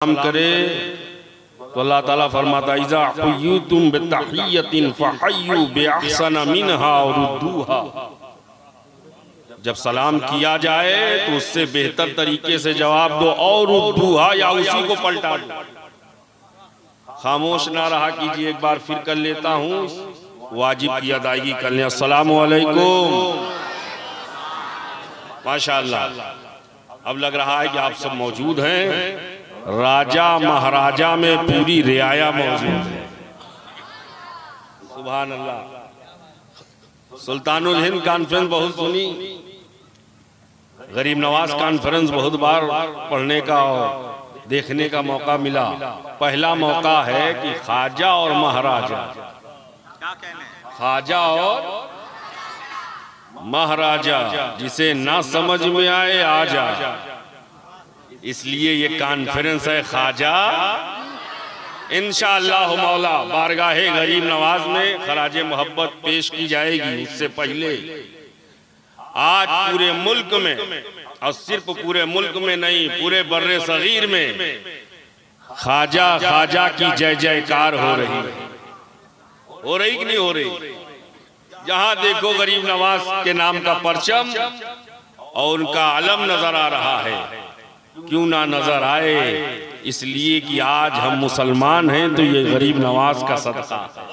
सलाम करे तो अल्लाह ताला फरमाता इज़ा हुय्यितुम बितहिय्यतिन फहय्यु बिअहसन मिनहा और रुद्दूहा। जब सलाम किया जाए तो उससे बेहतर तरीके से जवाब दो और रुद्दूहा या उसी को पलटा दो। खामोश ना रहा कीजिए, एक बार फिर कर लेता हूँ, वाजिब की अदायगी कर लें। अस्सलामु अलैकुम। माशाअल्लाह, अब लग रहा है कि आप सब मौजूद हैं। राजा महाराजा में पूरी रियाया मौजूद है। सुभान अल्लाह। सुल्तानुल हिंद कॉन्फ्रेंस बहुत सुनी, गरीब नवाज कॉन्फ्रेंस बहुत बार पढ़ने का और देखने का मौका मिला। पहला मौका है कि ख्वाजा और महाराजा, ख्वाजा और महाराजा, जिसे ना समझ में आए आ जाए, इसलिए ये कॉन्फ्रेंस है ख्वाजा। इंशाअल्लाह मौला बारगाहे गरीब नवाज में खराजे मोहब्बत पेश की जाएगी। उससे पहले आज पूरे मुल्क में, और सिर्फ पूरे मुल्क में नहीं, पूरे बर्रे सगीर में ख्वाजा ख्वाजा की जय जयकार हो रही है। हो रही कि नहीं हो रही? जहां देखो गरीब नवाज के नाम का परचम और उनका अलम नजर आ रहा है। क्यों ना नजर आए? इसलिए कि आज हम मुसलमान हैं, तो ये गरीब नवाज का सदका है।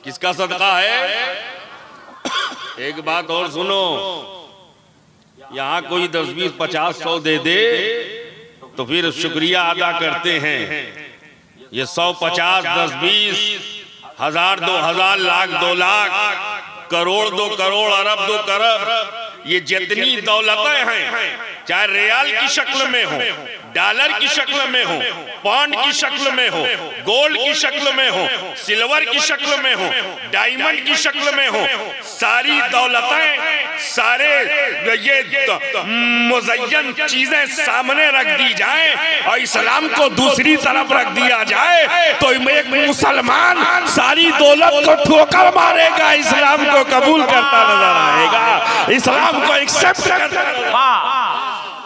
किसका सदका है? एक बात और सुनो, यहाँ कोई 10, 20, 50, 100 दे दे तो फिर शुक्रिया अदा करते हैं। ये 100, 50, 10, 20, 1000, 2000, लाख, 2 लाख, करोड़, 2 करोड़, अरब, 2 अरब, ये जितनी दौलतें हैं, चाहे रियाल की शक्ल में हो, डॉलर की शक्ल में हो, पाउंड की शक्ल में हो, गोल्ड की शक्ल में हो, सिल्वर की शक्ल में हो, डायमंड की शक्ल में हो, सारी दौलतें, सारे ये मुज़य्यन चीजें सामने रख दी जाए और इस्लाम को दूसरी तरफ रख दिया जाए, तो एक मुसलमान सारी दौलत को ठोकर मारेगा, इस्लाम को कबूल करता नजर आएगा, इस्लाम को एक्सेप्ट करता।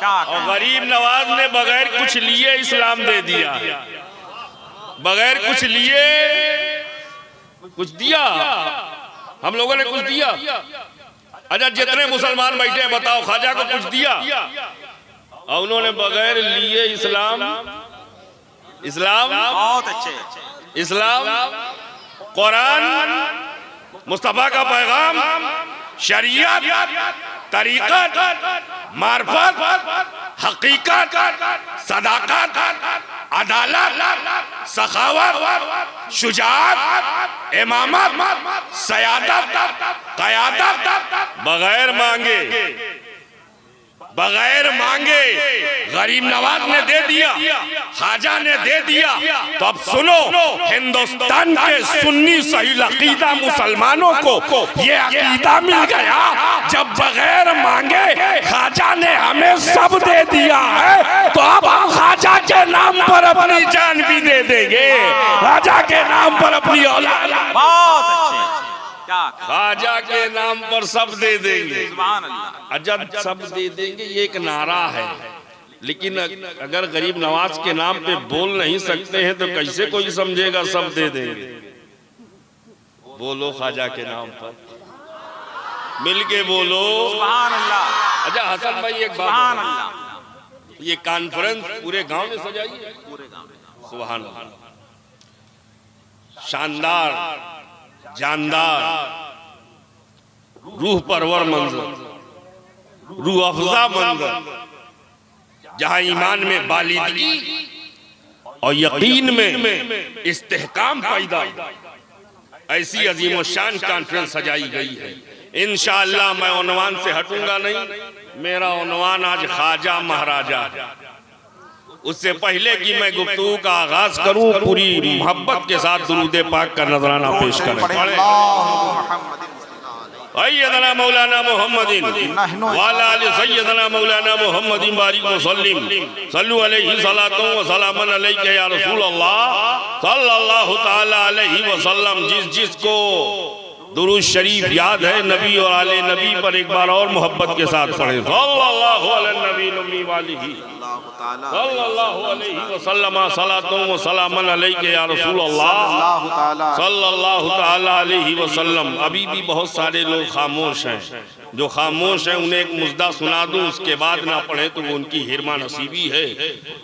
और गरीब नवाज ने बगैर कुछ लिए इस्लाम दे दिया, बगैर कुछ लिए कुछ दिया। हम लोगों ने कुछ दिया? अच्छा, जितने मुसलमान बैठे हैं बताओ, ख्वाजा को कुछ दिया? और उन्होंने बगैर लिए इस्लाम, इस्लाम बहुत अच्छे, इस्लाम, कुरान, मुस्तफा का पैगाम, शरीयत, तरीक़त, मार्फत, हकीकत, सदाकत, अदालत, सखावत, शुजाअत, इमामत, सयादत, क़यादत, बगैर मांगे, बगैर मांगे गरीब नवाज ने दे दिया, ख्वाजा ने दे दिया। तो अब सुनो, हिंदुस्तान के सुन्नी सही अकीदा मुसलमानों को ये अकीदा मिल गया, जब बगैर मांगे ख्वाजा ने हमें सब दे दिया है, तो अब हम ख्वाजा के नाम पर अपनी जान भी दे देंगे, ख्वाजा के नाम पर अपनी औलाद, बहुत अच्छे, ख्वाजा के नाम पर सब दे देंगे। अजब, सब दे देंगे ये एक नारा है, लेकिन अगर गरीब नवाज के नाम पे बोल नहीं सकते हैं तो कैसे कोई समझेगा सब दे देंगे? बोलो ख्वाजा के नाम पर, मिलके बोलो। अच्छा हसन भाई, एक बात, ये कॉन्फ्रेंस पूरे गांव में सजाई है, पूरे गांव में, सुभान अल्लाह, शानदार, जानदार, रूह परवर मंजर, रूह अफजा मंजर, जहां ईमान में बालिदगी और यकीन में इस्तेहकाम पैदा, ऐसी अजीम शान कॉन्फ्रेंस सजाई गई है। इंशाअल्लाह मैं उन्वान से हटूंगा नहीं, मेरा उन्वान आज ख्वाजा महाराजा है। उससे पहले कि मैं गुफ्तगू का आगाज करूं, पूरी मोहब्बत के साथ दुरूद पाक का नजराना पेश करें। सय्यदना मौलाना मुहम्मदिन वाला आले सय्यदना मौलाना मुहम्मदिन बारिक वसल्लिम सल्लु अलैहि सलातो व सलामन अलैका या रसूल अल्लाह सल्लल्लाहु तआला अलैहि वसल्लम। जिसको दुरूद शरीफ याद है नबी और आले नबी पर एक बार और मोहब्बत के साथ पढ़े, सल्लल्लाहु अलैहि नबी वालिही। सल्लल्लाहु अलैहि वसल्लम सलातुन व सलामन अलैका या रसूल अल्लाह सल्लल्लाहु ताला अलैहि वसल्लम। अभी भी बहुत सारे लोग खामोश हैं। जो खामोश हैं उन्हें एक मुजदा सुना दूं, उसके बाद ना पढ़े तो वो उनकी हिरमा नसीबी है।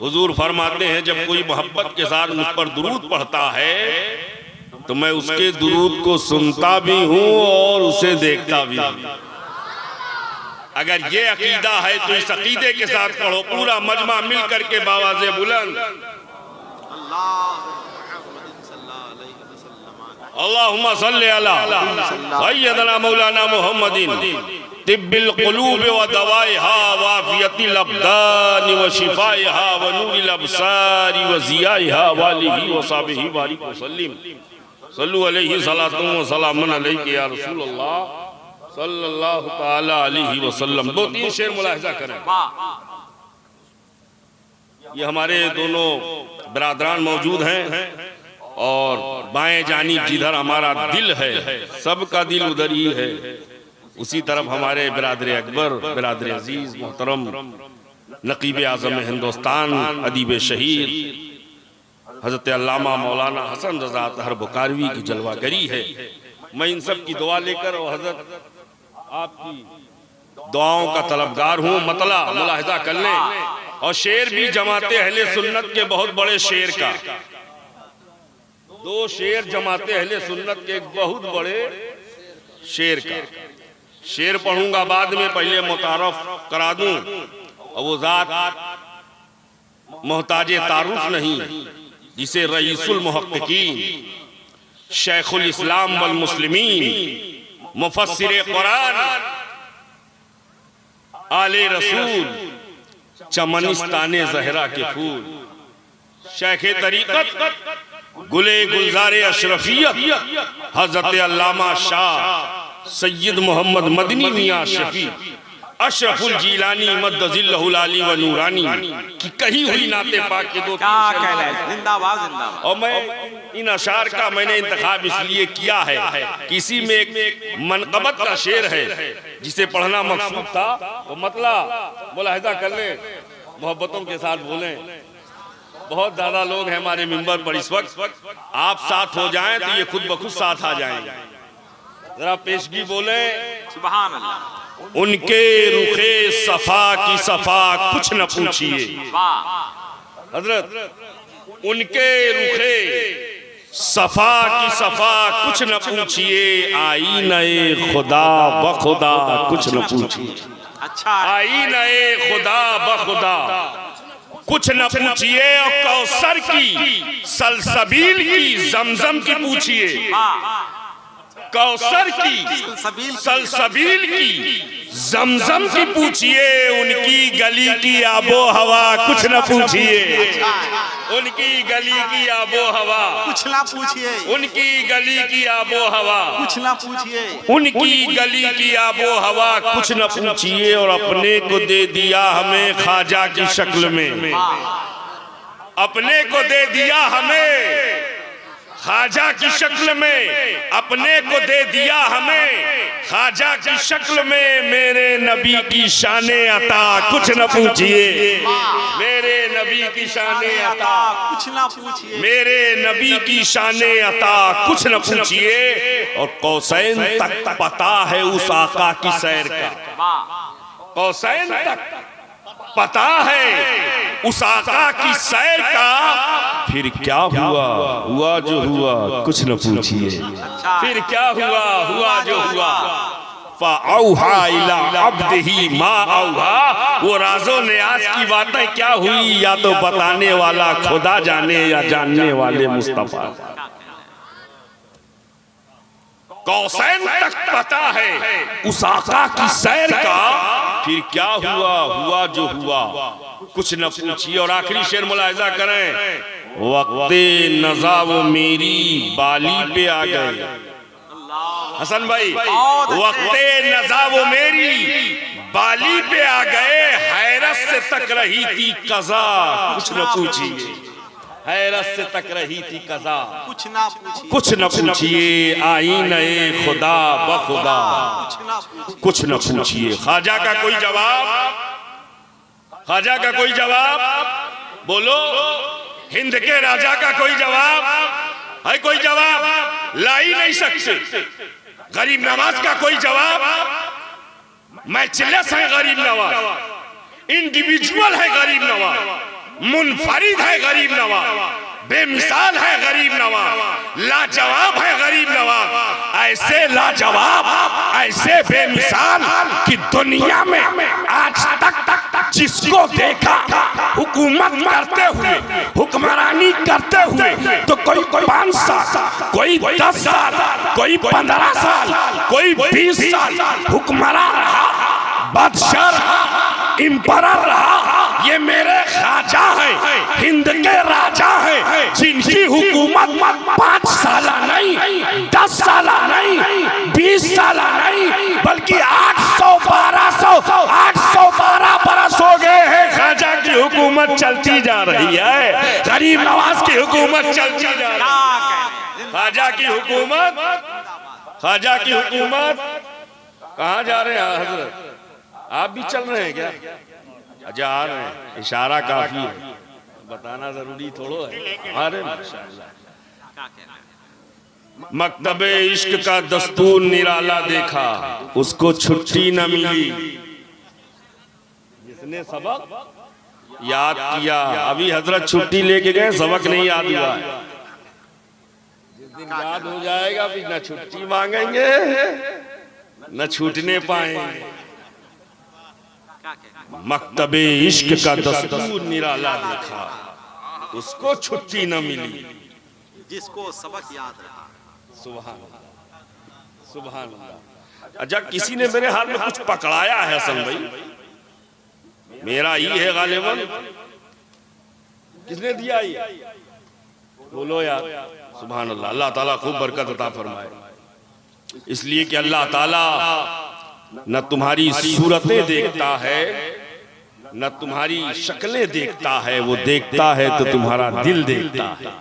हुजूर फरमाते हैं जब कोई मोहब्बत के साथ मुझ पर दुरूद पढ़ता है तो मैं उसके दुरूद को सुनता भी हूँ और उसे देखता भी हूँ। अगर ये अकीदा है तो इस अकीदे के साथ पढ़ो, पूरा मजमा मिल करके बावाज़े बुलंद अल्लाहुम्मा सल्ली अला सय्यदना मौलाना मुहम्मदिन तिब्बिल कुलूब व दवाइहा व आफियतिल अब्दान व शिफाइहा व नूरिल अबसारी व ज़ियाइहा व आलिहि व सहबिही बारिक वसल्लिम सल्लु अलैहि सलातुन व सलामुन अलैका या रसूल अल्लाह सल्लल्लाहु ताला अलैहि वसल्लम। 2-3 शेर मुलाहिजा करें। ये हमारे दोनों बिरादरान मौजूद हैं और बाएं जानिब जिधर हमारा दिल है सबका दिल उधर ही है, उसी तरफ हमारे बिरादर अकबर, बिरादर अजीज मोहतरम नकीब आज़म हिंदुस्तान, अदीब शहीद हज़रत अल्लामा मौलाना हसन रज़ा अतहर बुखारवी की जलवागरी है। मैं इन सब की दुआ लेकर और हज़रत आपकी दुआओं का तलबगार हूँ। मतला मुलाहिजा कर लें और शेर भी जमाते अहले सुन्नत के बहुत बड़े शेर का, 2 शेर जमाते अहले सुन्नत के एक बहुत बड़े शेर का। शेर पढ़ूंगा बाद में, पहले मुतारफ करा दूं और वो ज़ात मोहताजे तारुफ नहीं जिसे रईसुल मुहक्किकीन शेखुल इस्लाम वल मुस्लिमीन मुफस्सिर कुरान आले रसूल चमनिस्ताने ज़हरा के फूल शेखे तरीक़त गुले गुलजारे अशरफियत हज़रत अल्लामा शाह सैयद मोहम्मद मदनी मियां शफी अशरफुल जीलानी मद्दजिल्लहुल आली व नूरानी की कही हुई नाते पाक के 2 जिंदाबाद जिंदाबाद। और मैं इन अशार का मैंने इंतखाब इसलिए किया है कि इसी में एक मनक़बत का शेर है जिसे पढ़ना मकसूद था। वो मतला मुलाहिजा कर लें, मोहब्बतों के साथ बोलें। बहुत ज्यादा लोग हैं हमारे मिंबर पर इस वक्त, आप साथ हो जाएं तो ये खुद ब खुद साथ आ जाएंगे। जरा पेशगी बोले सुभान अल्लाह। उनके रुखे सफा की सफा कुछ न पूछिए हजरत, उनके रुखे सफा की सफा कुछ न पूछिए, आई नए खुदा बखुदा कुछ न पूछिए। अच्छा, आई नए खुदा बखुदा कुछ न पूछिए और कौसर की सलसबील की जमजम की पूछिए। कौसर की सलसबील की जमजम की पूछिए, उनकी गली की आबो हवा कुछ न पूछिए। उनकी गली की आबो हवा कुछ ना पूछिए। उनकी गली की आबो हवा कुछ ना पूछिए। उनकी गली की आबो हवा कुछ न पूछिए। और अपने को दे दिया हमें ख्वाजा की शक्ल में, अपने को दे दिया हमें ख्वाजा की शक्ल में, अपने को दे दिया हमें ख्वाजा की शक्ल में। मेरे नबी की शाने अता कुछ न पूछिए। मेरे नबी की शाने अता कुछ ना पूछिए। मेरे नबी की शाने अता कुछ न पूछिए। और कौसैन तक पता है उस आका की सैर का, कौसैन तक पता है उस आका की सैर का। फिर क्या हुआ, हुआ जो हुआ कुछ न पूछिए। फिर क्या हुआ, हुआ जो हुआ। फ़अौहा इला अब्दिही मा औहा, वो राज़ो नियाज़ की बातें क्या हुई या तो बताने वाला खुदा जाने या जानने वाले मुस्तफ़ा। कौसैन तक पता है उस आका की सैर का। फिर क्या हुआ, हुआ जो हुआ कुछ न पूछिए। और आखिरी शेर मुलाहिजा करें, वक्ते नज़ा वो मेरी बाली पे आ गए। हसन भाई, वक्ते नज़ा वो मेरी बाली पे आ गए। हैरत से तक रही थी कज़ा कुछ न पूछिए। हैरत से तक रही थी कज़ा कुछ ना पूछिए। कुछ न पूछिए। आई नए खुदा बखुदा कुछ न पूछिए। ख्वाजा का कोई जवाब ख्वाजा का कोई जवाब? बोलो। हिंद के राजा का कोई जवाब है? कोई जवाब ला ही नहीं सकते। गरीब नवाज का कोई जवाब? मैचलेस है गरीब नवाज, इंडिविजुअल है गरीब नवाज, मुनफरिद है गरीब नवाज, बेमिसाल है गरीब नवाज, लाजवाब है गरीब नवाज। ऐसे लाजवाब, ऐसे बेमिसाल कि दुनिया में आज तक जिसको देखा हुकूमत करते हुए, हुक्मरानी करते हुए, तो कोई 5 साल, कोई 10 साल, कोई 15 साल, कोई 20 साल हुक्मरान रहा, बादशाह रहा, इम्परर रहा। ये मेरे ख्वाजा है, हिंद के राजा है, जिनकी हुकूमत 5 साल नहीं, 10 साल नहीं, 20 साल नहीं, बल्कि 812 बरस हो गए हैं। ख्वाजा की हुकूमत चलती जा रही है, गरीब नवाज की हुकूमत चलती जा रही है। ख्वाजा की हुकूमत, ख्वाजा की हुकूमत कहाँ जा रहे हैं हजरत? आप भी चल रहे हैं क्या? अच्छा आ रहे हैं, इशारा काफी है, बताना जरूरी थोड़ो है। अरे मकतबे इश्क का दस्तूर निराला देखा, उसको छुट्टी न मिली। जिसने सबक याद किया, अभी हजरत छुट्टी लेके गए, सबक नहीं याद हुआ है। जिस दिन याद हो जाएगा फिर न छुट्टी मांगेंगे न छूटने पाएंगे। मकतबे इश्क का दस्तूर निराला देखा, उसको छुट्टी न मिली, जिसको सबक याद रहा। सुभान अल्लाह, सुभान अल्लाह। अच्छा किसी ने मेरे हाथ में कुछ पकड़ाया है हसन भाई, मेरा ही है गालिबन। किसने दिया ये? बोलो यार। सुभान अल्लाह। अल्लाह ताला खूब बरकत अता फरमाए, इसलिए कि अल्लाह ताला न तुम्हारी सूरतें देखता है, न तुम्हारी शक्लें देखता है, वो देखता है तो तुम्हारा दिल देखता है।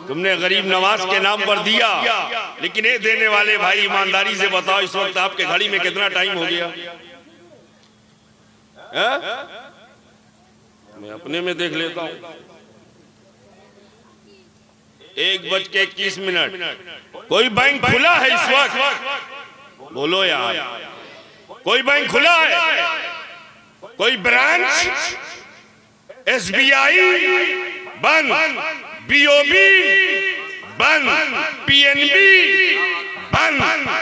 तुमने गरीब नवाज के नाम पर दिया, लेकिन ये देने वाले भाई ईमानदारी से बताओ, इस वक्त आपके घड़ी में कितना टाइम हो गया? मैं अपने में देख लेता हूं, 1:21। कोई बैंक खुला है इस वक्त? बोलो यार, कोई बैंक खुला है? कोई ब्रांच? SBI बंद, BOB बंद, PNB बंद,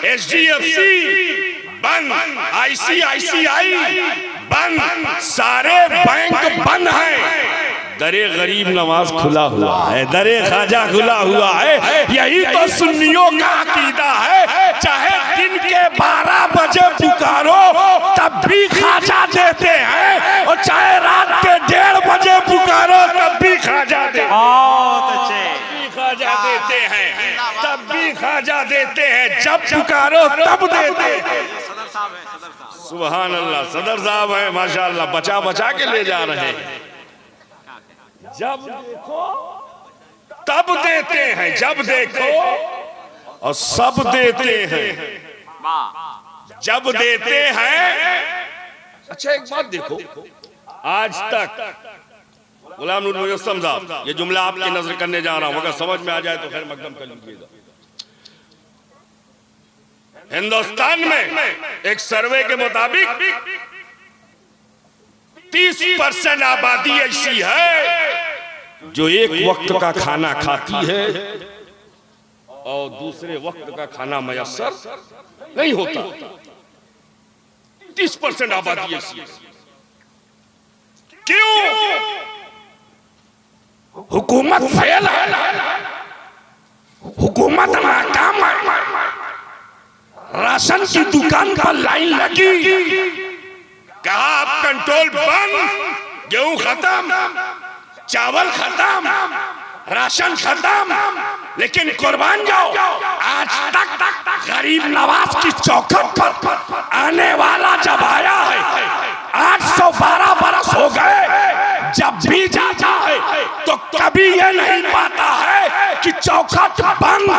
HDFC बंद, ICICI बंद, सारे बैंक बंद हैं। दरे गरीब नवाज खुला हुआ है, दरे ख्वाजा खुला हुआ है। यही तो सुन्नियों का अकीदा है, चाहे दिन के 12 बजे पुकारो तब भी ख्वाजा देते हैं, और चाहे रात के 1:30 बजे पुकारो तब भी ख्वाजा देते हैं। बहुत अच्छे, ख्वाजा देते हैं, तब भी ख्वाजा देते हैं, जब पुकारो तब देते हैं। सदर साहब है, सदर साहब। सुभान अल्लाह, सदर साहब है माशाअल्लाह, बचा बचा के ले जा रहे हैं। जब देखो तब देते हैं, जब देखो और सब देते हैं, जब देते हैं। अच्छा एक बात देखो, आज तक गुलाम नूर मुजस्सम साहब, ये जुमला आपकी नजर करने जा रहा हूं, अगर समझ में आ जाए तो खैर मकदम कर लीजिएगा। हिंदुस्तान में एक सर्वे के मुताबिक 30% आबादी ऐसी है जो एक वक्त का खाना खाती है और दूसरे वक्त का खाना मयस्सर नहीं होता। 30% आबादी ऐसी है। क्यों? हुकूमत फेल है, हुकूमत नाकाम है, राशन की दुकान पर लाइन लगी, कहा अब कंट्रोल बंद, गेहूं खत्म, चावल खत्म, राशन खत्म, लेकिन कुर्बान जाओ, आज तक गरीब नवाज की चौखट पर आने वाला जब आया है 812 बरस हो गए, जब भी जाता है तो कभी ये नहीं पाता है कि चौखट बंद,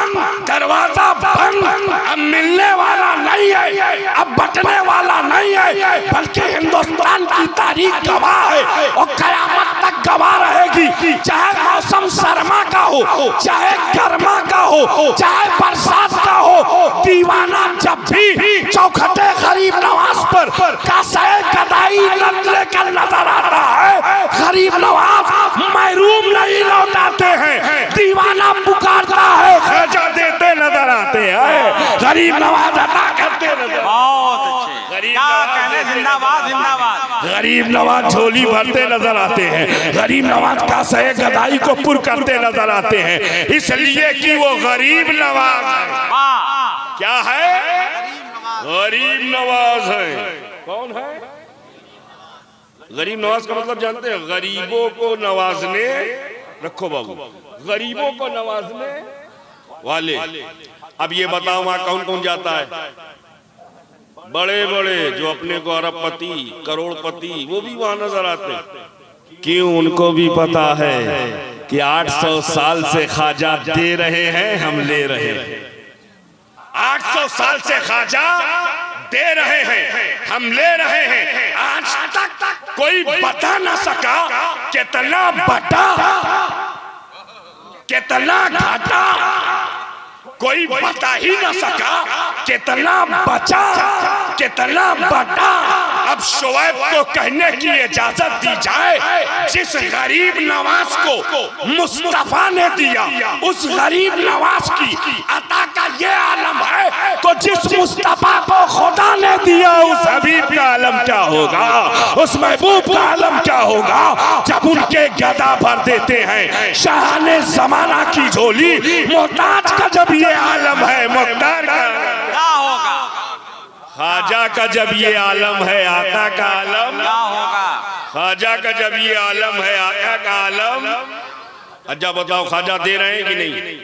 दरवाजा बंद, अब मिलने वाला नहीं है, अब बटने वाला नहीं है, बल्कि हिंदुस्तान की तारीख गवाह है और कयामत तक गवाह रहेगी। चाहे मौसम सरमा का हो, चाहे गर्मा का हो, चाहे बरसात का हो, दीवाना जब भी चौखटे गरीब नवाज पर कासे गदाई लेकर नजर आता है, गरीब नवाज महरूम नहीं लौटाते हैं, दीवाना पुकारता है, खर्चा देते नजर आते हैं, गरीब नवाज अदा करते नजर। बहुत अच्छे, क्या कहने, जिंदाबाद जिंदाबाद। गरीब नवाज झोली भरते नजर आते हैं, गरीब नवाज का सहे गदाई को पुर करते नजर आते हैं, इसलिए कि वो गरीब नवाज है। क्या है? गरीब नवाज है। कौन है गरीब नवाज? का मतलब जानते हैं? गरीबों को नवाजने, रखो बाबू, गरीबों को नवाजने वाले। अब ये बताओ वहां कौन कौन जाता है? बड़े बड़े जो अपने को अरबपति, करोड़पति, वो भी वहां नजर आते हैं। क्यों? उनको भी पता है कि 800 साल से ख्वाजा दे रहे हैं, हम ले रहे हैं। 800 साल से ख्वाजा दे रहे हैं, हम ले रहे हैं। आज तक कोई बता ना सका कितना बटा, कितना घाटा, कोई बता ही ना सका कितना बचा, कितना बटा। अब शोएब को कहने की इजाजत दी जाए, जिस गरीब नवाज को मुस्तफा ने दिया, उस गरीब नवाज की अता का ये आलम है, तो जिस मुस्तफा को खुदा ने दिया, उस हबीब का आलम क्या होगा, उस महबूब का आलम क्या होगा, जब उनके गदा भर देते हैं शाहाने जमाना की झोली। मोहताज का जब ये आलम है, मुख्तार का क्या होगा, ख्वाजा का जब ये आलम है, आका का आलम क्या होगा। ख्वाजा का जब ये आलम है, आका का आलम। अच्छा बताओ, ख्वाजा दे रहे हैं कि नहीं?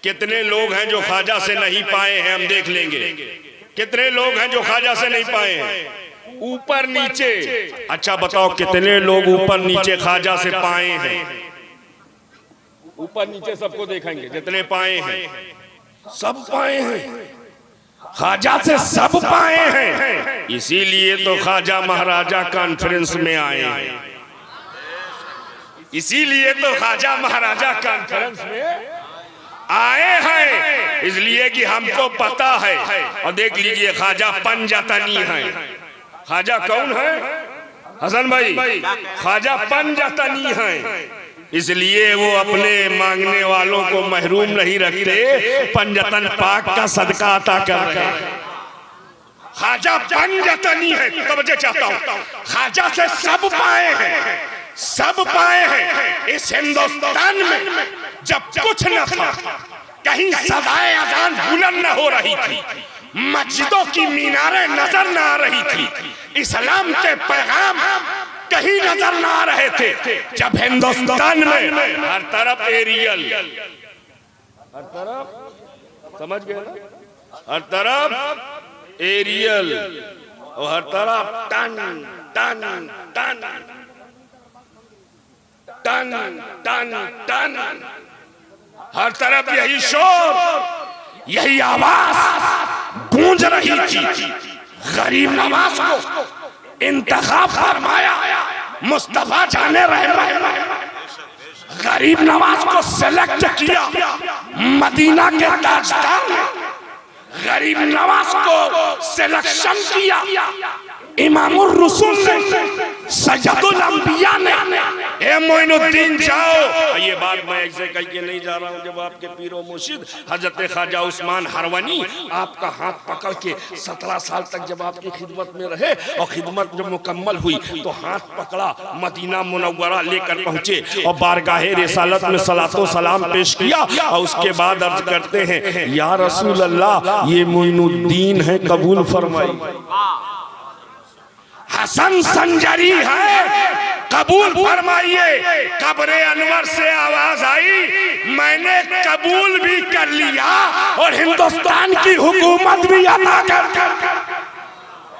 कितने लोग हैं जो ख्वाजा से नहीं पाए हैं? हम देख लेंगे कितने लोग हैं जो ख्वाजा से नहीं पाए हैं, ऊपर नीचे। अच्छा बताओ, कितने लोग ऊपर नीचे ख्वाजा से पाए हैं? ऊपर नीचे सबको देखेंगे, जितने पाए हैं सब पाए हैं, ख्वाजा से सब पाए हैं। इसीलिए तो ख्वाजा महाराजा कॉन्फ्रेंस में आए हैं, इसीलिए तो ख्वाजा महाराजा कॉन्फ्रेंस में आए हैं, इसलिए कि हमको पता है। और देख लीजिए, ख्वाजा पंजतनी है। ख्वाजा कौन है हसन भाई? ख्वाजा पंजतनी है, इसलिए वो अपने मांगने वालों को महरूम नहीं रखते, पंजतन पाक का सदका अता कर रहे हैं। ख्वाजा पंजतनी है, तवज्जो चाहता हूं, ख्वाजा से सब पाए हैं, सब पाए हैं। इस हिंदुस्तान में जब कुछ न था, कहीं सदाए अजान बुलंद न हो रही थी, मस्जिदों की मीनारें नजर न आ रही थी, इस्लाम के पैगाम कहीं नजर ना आ रहे थे, जब हिंदुस्तान में हर तरफ एरियल, हर तरफ, समझ गए ना, हर तरफ एरियल और हर तरफ टन टन टन टन टन टन, हर तरफ यही शोर, यही आवाज गूंज रही थी। गरीब नवाज को इंतखाब फरमाया, मुस्तफा जाने रहे, गरीब नवाज को सेलेक्ट किया मदीना के ताजदार ने, गरीब नवाज को सिलेक्शन किया इमामुर रसूल ने, सैयदुल अंबिया ने। ए मोइनुद्दीन जाओ, ये बात मैं ऐसे कह के नहीं जा रहा हूँ। जब आपके पीरो मुर्शिद हजरत ख्वाजा उस्मान हरवनी आपका हाथ पकड़ के 17 साल तक जब आपकी खिदमत में रहे और खिदमत जब मुकम्मल हुई तो हाथ पकड़ा, मदीना मुनव्वरा लेकर पहुंचे और बारगाहे रिसालत में सलातो सलाम पेश किया और उसके बाद अर्ज करते हैं, या रसूल अल्लाह, ये मोइनुद्दीन है, कबूल फरमाई। हसन संजरी है, कबूल फरमाइए। कब्रे अनवर से आवाज आई, मैंने कबूल भी कर लिया और हिंदुस्तान की हुकूमत भी अता कर।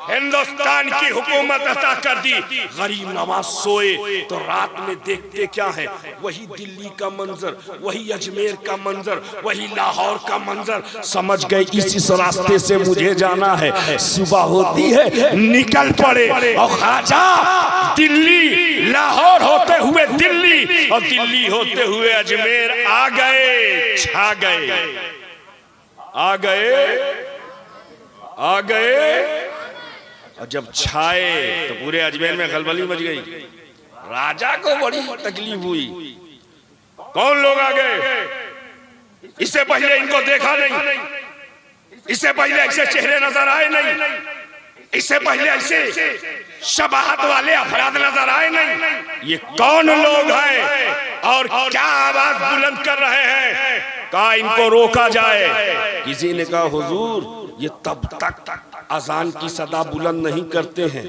हिंदुस्तान की हुकूमत अता कर दी। गरीब नवाज सोए तो रात में देखते क्या है, वही दिल्ली का मंजर, वही अजमेर का मंजर, वही लाहौर का मंजर। समझ गए इस रास्ते से मुझे जाना है। सुबह होती है निकल पड़े और ख्वाजा दिल्ली, लाहौर होते हुए दिल्ली और दिल्ली होते हुए अजमेर आ गए, छा गए, आ गए, आ गए। और जब छाए तो पूरे अजमेर में खलबली मच गई। राजा को बड़ी तकलीफ हुई। कौन लोग आ गए? इससे पहले इनको देखा नहीं, इससे पहले ऐसे चेहरे नजर आए नहीं, इससे पहले ऐसे शबाहत वाले अफराद नजर आए नहीं। ये कौन लोग हैं और क्या आवाज बुलंद कर रहे हैं? कहा इनको रोका जाए। किसी ने कहा हुजूर ये तब तक अजान की सदा बुलंद नहीं करते हैं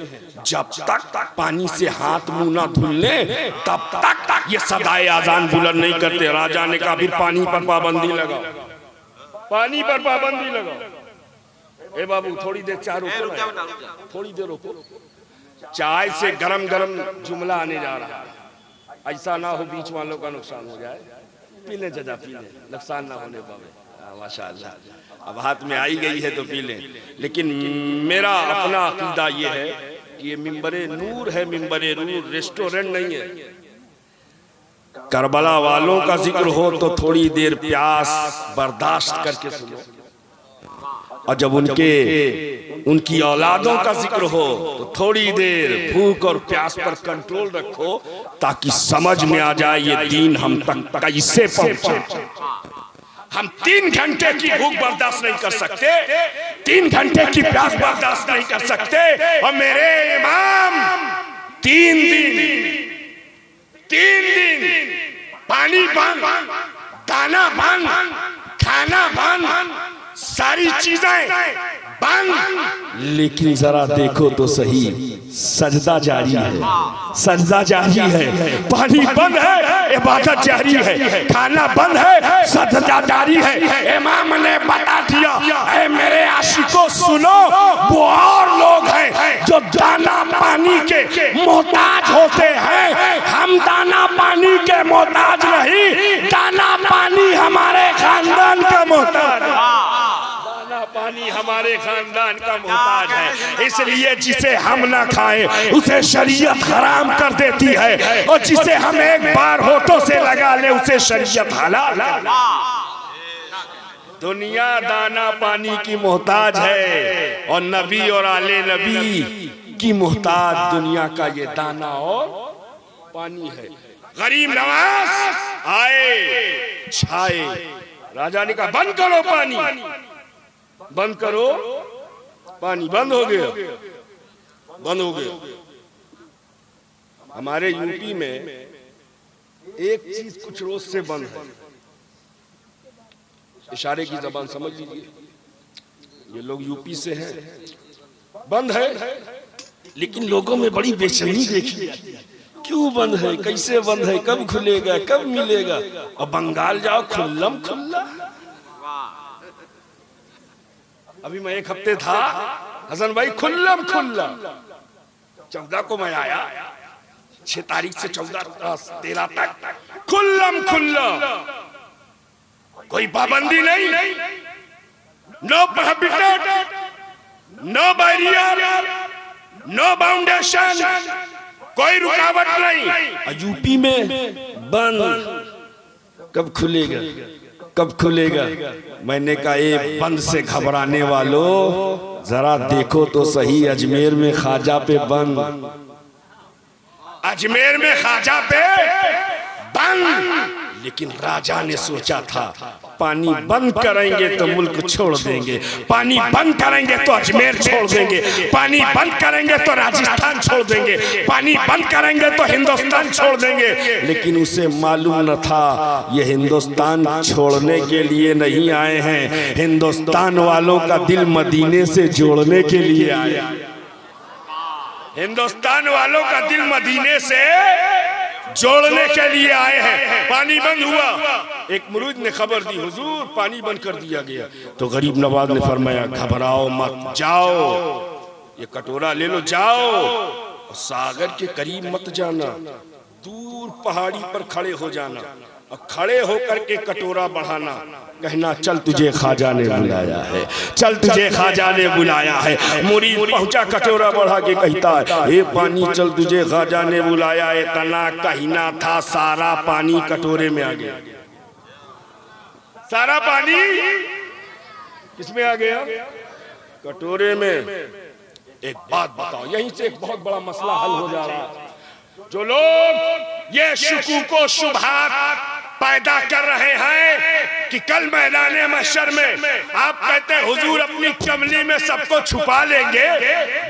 जब तक पानी से हाथ मुंह ना धुल ले, तब तक ये सदाए अजान बुलंद नहीं करते। राजा ने कहा फिर पानी पर पाबंदी लगाओ, पानी पर पाबंदी लगाओ। ए बाबू थोड़ी देर चाय रोको, थोड़ी देर रोको। चाय से गरम गरम जुमला आने जा रहा है, ऐसा ना हो बीच वालों का नुकसान हो जाए। पी ले जजा, पी ले, नुकसान ना होने पावे। माशाअल्लाह अब हाथ में आई गई है तो पी लें। लेकिन मेरा अपना अकीदा ये है कि ये मिंबरे नूर है, मिंबरे नूर रेस्टोरेंट नहीं है। करबला वालों का जिक्र हो तो थोड़ी देर प्यास बर्दाश्त करके सुनो, और जब उनकी औलादों का जिक्र हो तो थोड़ी देर भूख और प्यास पर कंट्रोल रखो, ताकि समझ में आ जाए ये दीन हम तक कैसे पहुंचा। हम 3 घंटे की भूख बर्दाश्त नहीं कर सकते, 3 घंटे की प्यास बर्दाश्त नहीं कर सकते। और मेरे इमाम 3 दिन पानी बंद, दाना बंद, खाना बंद, सारी चीजें बंद। लेकिन जरा देखो तो सही, सजदा जारी है, सजदा जारी है। पानी बंद है, इबादत जारी है। खाना बंद है, सजदा जारी है। इमाम ने बता दिया, ऐ मेरे आशिकों सुनो, वो और लोग हैं जो दाना पानी के मोहताज होते हैं। हम दाना पानी के मोहताज नहीं, दाना पानी हमारे खानदान का मोहताज है। पानी हमारे खानदान का मोहताज है। इसलिए जिसे हम ना खाएं उसे शरीयत हराम कर देती है, और जिसे हम एक बार होठों से लगा ले उसे शरीयत हलाल। दुनिया दाना पानी की मोहताज है, और नबी और आले नबी की मोहताज दुनिया का ये दाना और पानी है। गरीब नवाज आए, छाए। राजा ने कहा बंद करो पानी, बंद करो पानी। बंद हो गया, बंद हो गया। हमारे यूपी में एक चीज कुछ रोज से बंद है, इशारे की जबान समझ लीजिए। ये लोग यूपी से हैं, बंद है, लेकिन लोगों में बड़ी बेचैनी देखी। क्यों बंद है, कैसे बंद है, कब खुलेगा, कब मिलेगा? और बंगाल जाओ खुल्लम खुल्ला। अभी मैं 1 हफ्ते था हसन भाई, खुल्लम खुल्ला। 14 को मैं आया, 6 तारीख से 13 तक खुल्लम खुल्ला, कोई पाबंदी नहीं, no prohibited, no barrier, no boundation, कोई रुकावट नहीं। यूपी में बंद, कब खुलेगा, कब खुलेगा? मैंने कहा ये बंद से घबराने वालों जरा देखो तो सही, अजमेर में ख्वाजा पे बंद, अजमेर में ख्वाजा पे बंद। लेकिन राजा ने सोचा था पानी बंद करेंगे तो मुल्क छोड़ देंगे, पानी बंद करेंगे तो अजमेर छोड़ देंगे, पानी बंद करेंगे तो राजस्थान छोड़ देंगे, पानी बंद करेंगे तो हिंदुस्तान छोड़ देंगे। लेकिन उसे मालूम न था ये हिंदुस्तान छोड़ने के लिए नहीं आए हैं, हिंदुस्तान वालों का दिल मदीने से जोड़ने के लिए आए। हिंदुस्तान वालों का दिल मदीने से जोड़ने के लिए आए हैं। पानी बंद हुआ, एक मुरीद ने खबर दी हुजूर पानी बंद कर दिया गया। तो गरीब नवाज ने फरमाया घबराओ मत, जाओ ये कटोरा ले लो, जाओ और सागर के करीब मत जाना, दूर पहाड़ी पर खड़े हो जाना और खड़े होकर के कटोरा बढ़ाना, कहना चल तुझे ख्वाजा ने बुलाया है, चल तुझे ख्वाजा ने बुलाया है। मुरीद पहुंचा, कटोरा बढ़ा के कहता है, ए पानी चल तुझे ख्वाजा ने बुलाया है। इतना कहना था, सारा पानी कटोरे में आ गया। सारा पानी किसमें आ गया? कटोरे में। एक बात बताओ, यहीं से एक बहुत बड़ा मसला हल हो जा रहा है। जो लोग ये शुकूको शुबहात पैदा कर रहे हैं कि कल मैदाने महशर में आप कहते हैं हुजूर अपनी कमली में सबको छुपा लेंगे,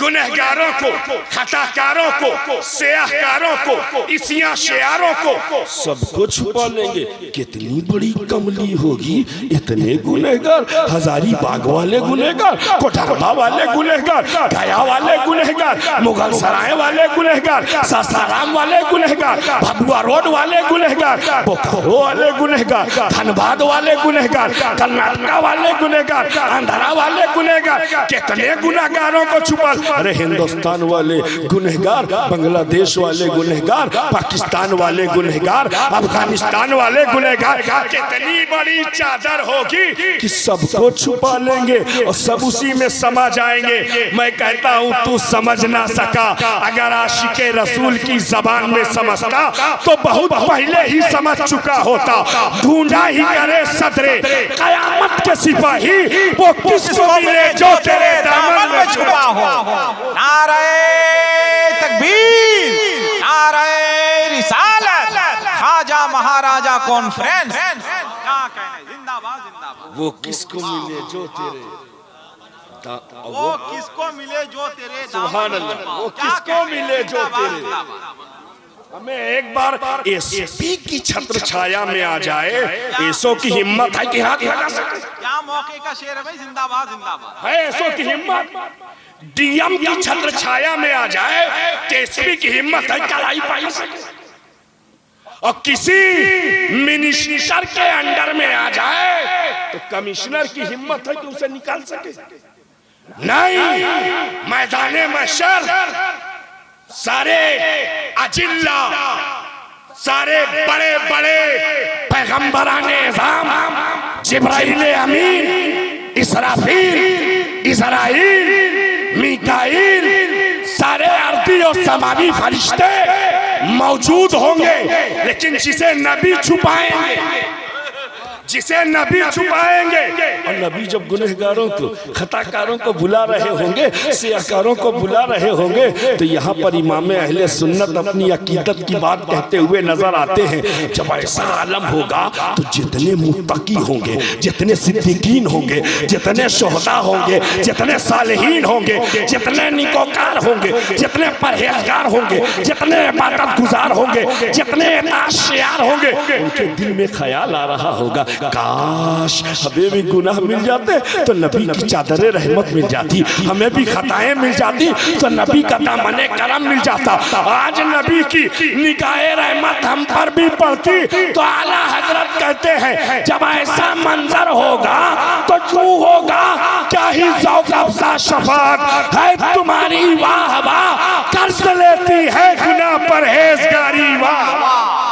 गुनहगारों को, खताकारों को, सियाहकारों को, इसिया शियारों को सबको छुपा लेंगे। कितनी बड़ी कमली होगी, इतने गुनहगार, हजारीबाग वाले गुनहगार, कोठरबा वाले गुनहगार, गया वाले गुनहगार, मुगल सराय वाले गुनहगार, सासाराम वाले गुनहगार, भभुआ रोड वाले गुनहगार, बोकारो वाले गुनहगार, धनबाद वाले गुनहगार, कर्नाटका वाले गुनहगार, आंध्रा वाले गुनहगार, कितने गुनहगारों को छुपा। अरे हिंदुस्तान वाले गुनहगार, बांग्लादेश वाले गुनहगार, पाकिस्तान वाले गुनहगार, अफगानिस्तान वाले गुनहगार, कितनी बड़ी चादर होगी कि सबको छुपा लेंगे और सब उसी में समा जाएंगे। मैं कहता हूँ तू समझ ना सका, अगर आशिके रसूल की जबान में समझता तो बहुत पहले ही समझ चुका होता। ढूंढा ही करे सदरे कयामत के सिपाही, वो किसको मिले जो तेरे दामन में छुपा हो। नारे तकबीर, नारे रिसालत, ख्वाजा महाराजा कॉन्फ्रेंस। क्या कहने, जिंदाबाद जिंदाबाद। वो किसको मिले जो तेरे, वो किसको मिले जो तेरे, सुभान अल्लाह, वो किसको मिले जो तेरे। हमें एक बार एसपी की छत्र छाया में आ जाए, ऐसो की हिम्मत है कि हाथ लगा सके। क्या मौके का शेर है भाई, जिंदाबाद जिंदाबाद है ऐसो की हिम्मत। डीएम की छत्र छाया में आ जाए, एसपी की हिम्मत है कलाई पाई सके। और किसी मिनिस्टर के अंडर में आ जाए तो कमिश्नर की हिम्मत है कि उसे निकाल सके। नहीं, मैदाने महशर सारे अजिल्ला, सारे बड़े बड़े पैगंबराने इज़ाम, जिब्राइल अमीन, इसराफील, इज़राइल, मीकाईल, सारे अर्दी और समावी फरिश्ते मौजूद होंगे, लेकिन जिसे नबी छुपाएंगे, जिसे नबी छुपाएंगे। और नबी जब गुनहगारों को, खताकारों को बुला रहे होंगे, सियाकारों को बुला रहे होंगे, तो यहाँ पर इमाम अहले सुन्नत अपनी अकीदत की बात कहते हुए नजर आते हैं। जब ऐसा आलम होगा तो जितने मुत्तकी होंगे, जितने सिद्दीकीन होंगे, जितने शोहदा होंगे, जितने सालिहीन होंगे, जितने निकोकार होंगे, जितने परहेजगार होंगे, जितने इबादत गुजार होंगे, जितने नाशियार होंगे, उनके दिल में ख्याल आ रहा होगा, काश हमें भी गुनाह मिल जाते तो नबी की चादरे रहमत मिल जाती, हमें भी खताएं मिल जाती तो नबी का दामने करम मिल जाता। आज नबी की निगाहे रहमत हम पर भी पड़ती तो आला हजरत कहते हैं जब ऐसा मंजर होगा तो क्यों होगा, क्या ही ज़ौक़ अफ़ज़ा शफ़ाअत है तुम्हारी, वाह वाह कर्ज लेती है गुनाह परहेजगारी, वाह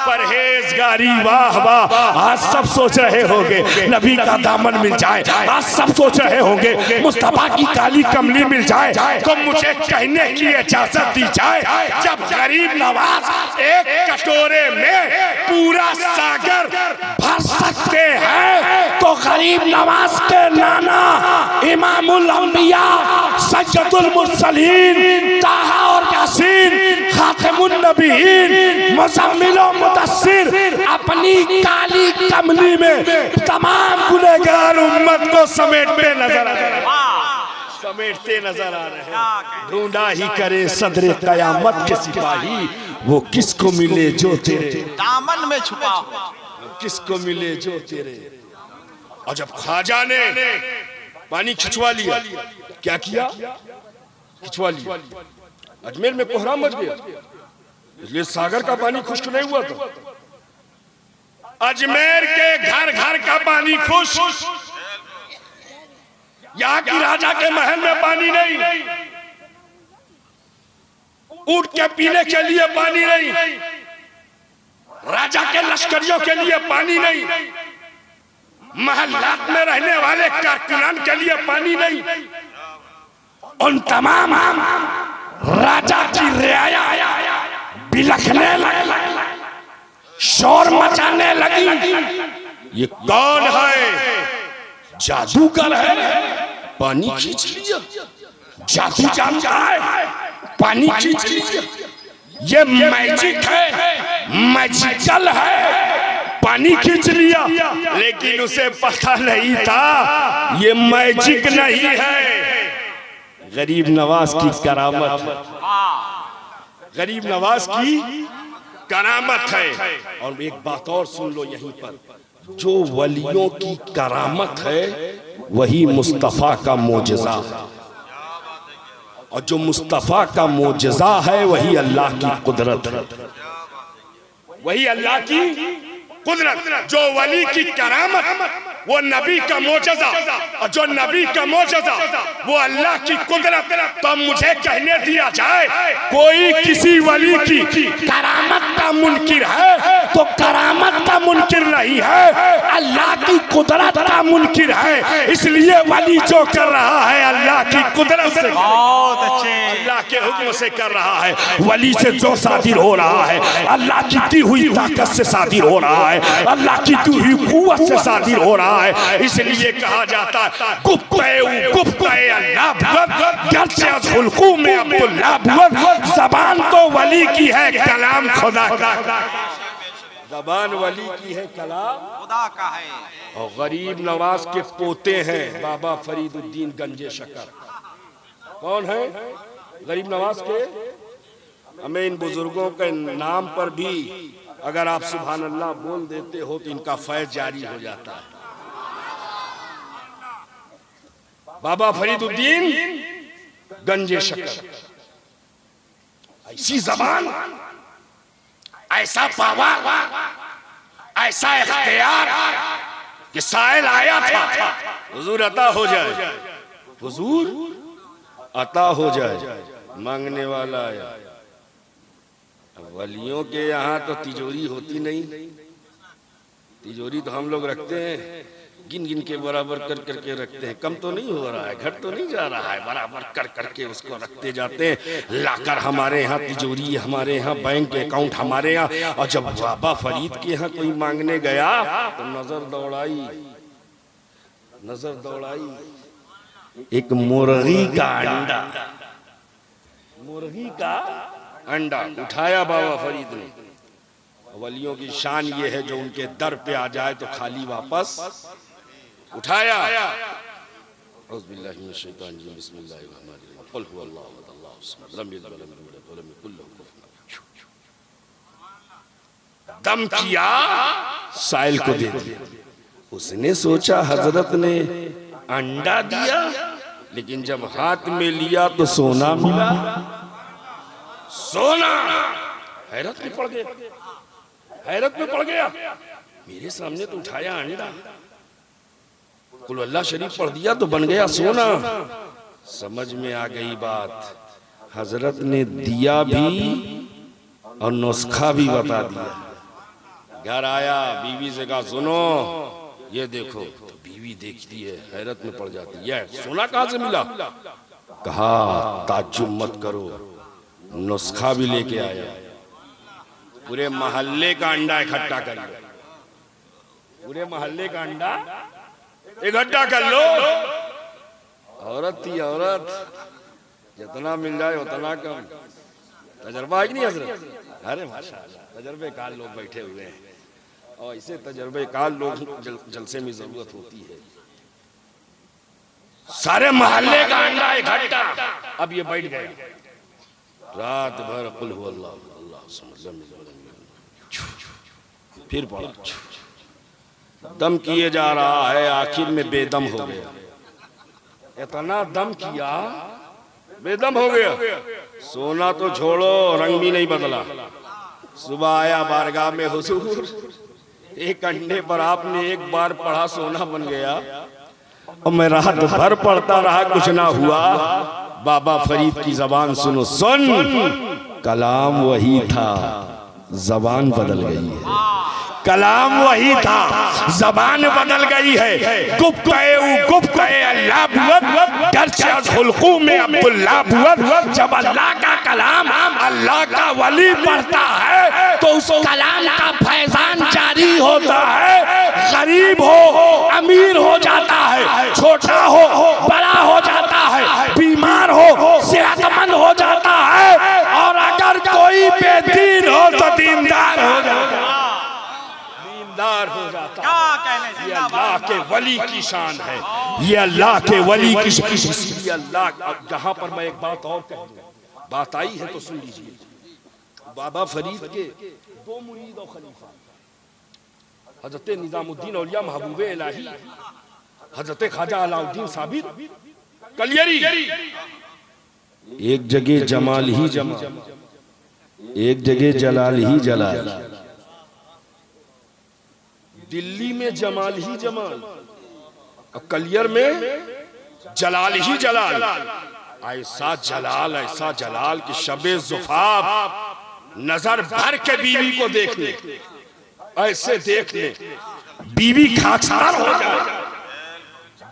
परहेजगारी, वाह वाह। आज सब सोच रहे होंगे नबी का दामन मिल जाए, आज सब सोच रहे होंगे मुस्तफा की काली कमली मिल जाए, तो मुझे कहने की इजाजत दी जाए। जब गरीब नवाज एक कटोरे में पूरा सागर भर सकते हैं तो गरीब नवाज के नाना इमामुल अंबिया, सज्जदुल मुरसलीन, ताहा और यासीन, खातिमुन नबीयीन, मुज़म्मिल और मुदस्सिर अपनी काली कमली में तमाम गुनहगार उम्मत को समेटते नजर आ रहे हैं, समेटते नजर आ रहे हैं। ढूंढा ही करे सदरे कयामत के सिपाही, वो किसको मिले जो तेरे दामन में छुपा, किसको मिले जो तेरे। और जब ख्वाजा ने पानी खिंचवा लिया, क्या किया, खिंचवा लिया, अजमेर में कोहराम मच गया, इसलिए सागर का पानी खुश्क नहीं हुआ था। अजमेर के घर घर का पानी खुश्क, यहाँ की राजा के महल में पानी नहीं, ऊंट के पीने के लिए पानी नहीं, राजा के लश्करियों के लिए पानी नहीं, महल्लात में रहने वाले कारकुनान के लिए पानी नहीं। उन तमाम राजा की रियाया बिलखने लगी, शोर मचाने लगी। ये कौन है? जादूगर है, पानी खींच लिया। जादू जानता है, पानी खींच लिया। ये मैजिक है, मैजिकल है, पानी खींच लिया। लेकिन उसे पता नहीं था ये मैजिक नहीं है, गरीब नवाज की करामत है। गरीब नवाज की करामत है। और एक बात और सुन लो यहीं पर, जो वलियों की करामत है वही मुस्तफा का मोजज़ा है, और जो मुस्तफा का मोजज़ा है वही अल्लाह की कुदरत है, वही अल्लाह की कुदरत। जो वली की करामत वो नबी का मोजज़ा, और जो नबी का मोजज़ा वो अल्लाह की कुदरत। तो मुझे कहने दिया जाए कोई किसी वली की करामत का मुनकिर है तो करामत का मुनकिर नहीं है, अल्लाह की कुदरत का मुनकिर है। इसलिए वली जो कर रहा है अल्लाह की कुदरत से, बहुत अच्छे, अल्लाह के हुक्म से कर रहा है। वली से जो सादिर हो रहा है अल्लाह की दी हुई ताकत से सादिर हो रहा है, अल्लाह की दी हुई कुव्वत से सादिर हो रहा है। इसलिए कहा जाता है जबान तो वली की है, कलाम खुदा का। जबान वली की है, कलाम खुदा का है। और गरीब नवाज के पोते हैं बाबा फरीदुद्दीन गंजे शकर। कौन है गरीब नवाज के? हमें इन बुजुर्गों के नाम पर भी अगर आप सुभान अल्लाह बोल देते हो तो इनका फैज जारी हो जाता है। बाबा फरीदुद्दीन गंजे शकर, ऐसी जबान, ऐसा पावर, ऐसा इख्तियार कि साइल आया था हुजूर अता हो जाए, हुजूर अता हो जाए, मांगने वाला आया। वलियों के यहाँ तो तिजोरी होती नहीं, तिजोरी तो हम लोग रखते हैं, गिन गिन के बराबर कर करके रखते हैं। कम तो नहीं हो रहा है, घट तो नहीं जा रहा है, बराबर कर करके उसको रखते जाते हैं। लाकर हमारे यहाँ तिजोरी, हमारे यहाँ बैंक अकाउंट, हमारे यहाँ। और जब बाबा फरीद के यहाँ कोई मांगने गया तो नजर दौड़ाई, एक मुर्गी का अंडा, मुर्गी का अंडा उठाया बाबा फरीद ने। वलियों की शान ये है जो उनके दर पे आ जाए तो खाली वापस उठाया। दम किया, साइल को दे दिया। उसने सोचा हजरत ने अंडा दिया, लेकिन जब हाथ में लिया तो सोना मिला। सोना हैरत में पड़ गया, हैरत में पड़ गया। मेरे सामने तो उठाया अंडा, कुल अल्लाह शरीफ पढ़ दिया तो बन गया सोना। समझ में आ गई बात, हजरत ने दिया भी और नुस्खा भी बता दिया। घर आया, बीवी से कहा सुनो ये देखो, तो बीवी देखती है, हैरत में पड़ जाती है, सोना कहाँ से मिला? कहा ताज्जुब मत करो, नुस्खा भी लेके आया। पूरे मोहल्ले का अंडा इकट्ठा कर लो, पूरे मोहल्ले का अंडा इकट्ठा कर लो। औरत थी औरत, जितना मिल जाए उतना कम। तजर्बा है कि नहीं हजरत? अरे माशाअल्लाह, तजर्बेकार लोग बैठे हुए हैं, और ऐसे तजर्बेकार लोग जलसे में जरूरत होती है। सारे मोहल्ले का अंडा इकट्ठा। अब ये बैठ गया, रात भर कुल हु अल्लाह अल्लाह फिर पड़ा, दम किए जा रहा है, आखिर में बेदम हो गया। इतना दम किया बेदम हो गया। सोना तो छोड़ो, रंग भी नहीं बदला। सुबह आया बारगाह में, हुजूर एक अंडे पर आपने एक बार पढ़ा सोना बन गया, और मैं रात भर पढ़ता रहा, कुछ ना हुआ। बाबा फरीद की जबान सुनो, सुन, कलाम वही था, जबान बदल गई है। कलाम वही था, जबान बदल गई है। गुफ्त अल्लाह बुअत, दर्ज हुल्कू में अब्दुल्लाह बुअत। जब अल्लाह का कलाम अल्लाह का वली पढ़ता है तो उस कलाम का फैजान जारी होता है। गरीब हो अमीर हो जाता है, छोटा हो बड़ा हो जाता है, बीमार हो सेहतमंद हो जाता है, और अगर कोई बेदीन हो तो दीनदार हो जाता है, दीनदार हो जाता है। क्या कहने, ये जिंदाबाद। अल्लाह के वली की शान है, ये अल्लाह के वली की शान। इसलिए अल्लाह, जहां पर मैं एक बात और कह दूं, बात आई है तो सुन लीजिए। बाबा फरीद के दो मुरीद और खलीफा, हजरत निजामुद्दीन औलिया महबूबे इलाही, हजरत ख्वाजा अलाउद्दीन साबिर कलियरी। एक जगह जमाल ही जमाल, एक जगह जलाल ही जलाल। दिल्ली में जमाल ही जमाल और कलियर में जलाल ही जलाल। ऐसा जलाल कि शबे जुफाफ नजर भर के बीवी को देख ले, ऐसे देख ले, बीवी खाकसार हो जाए,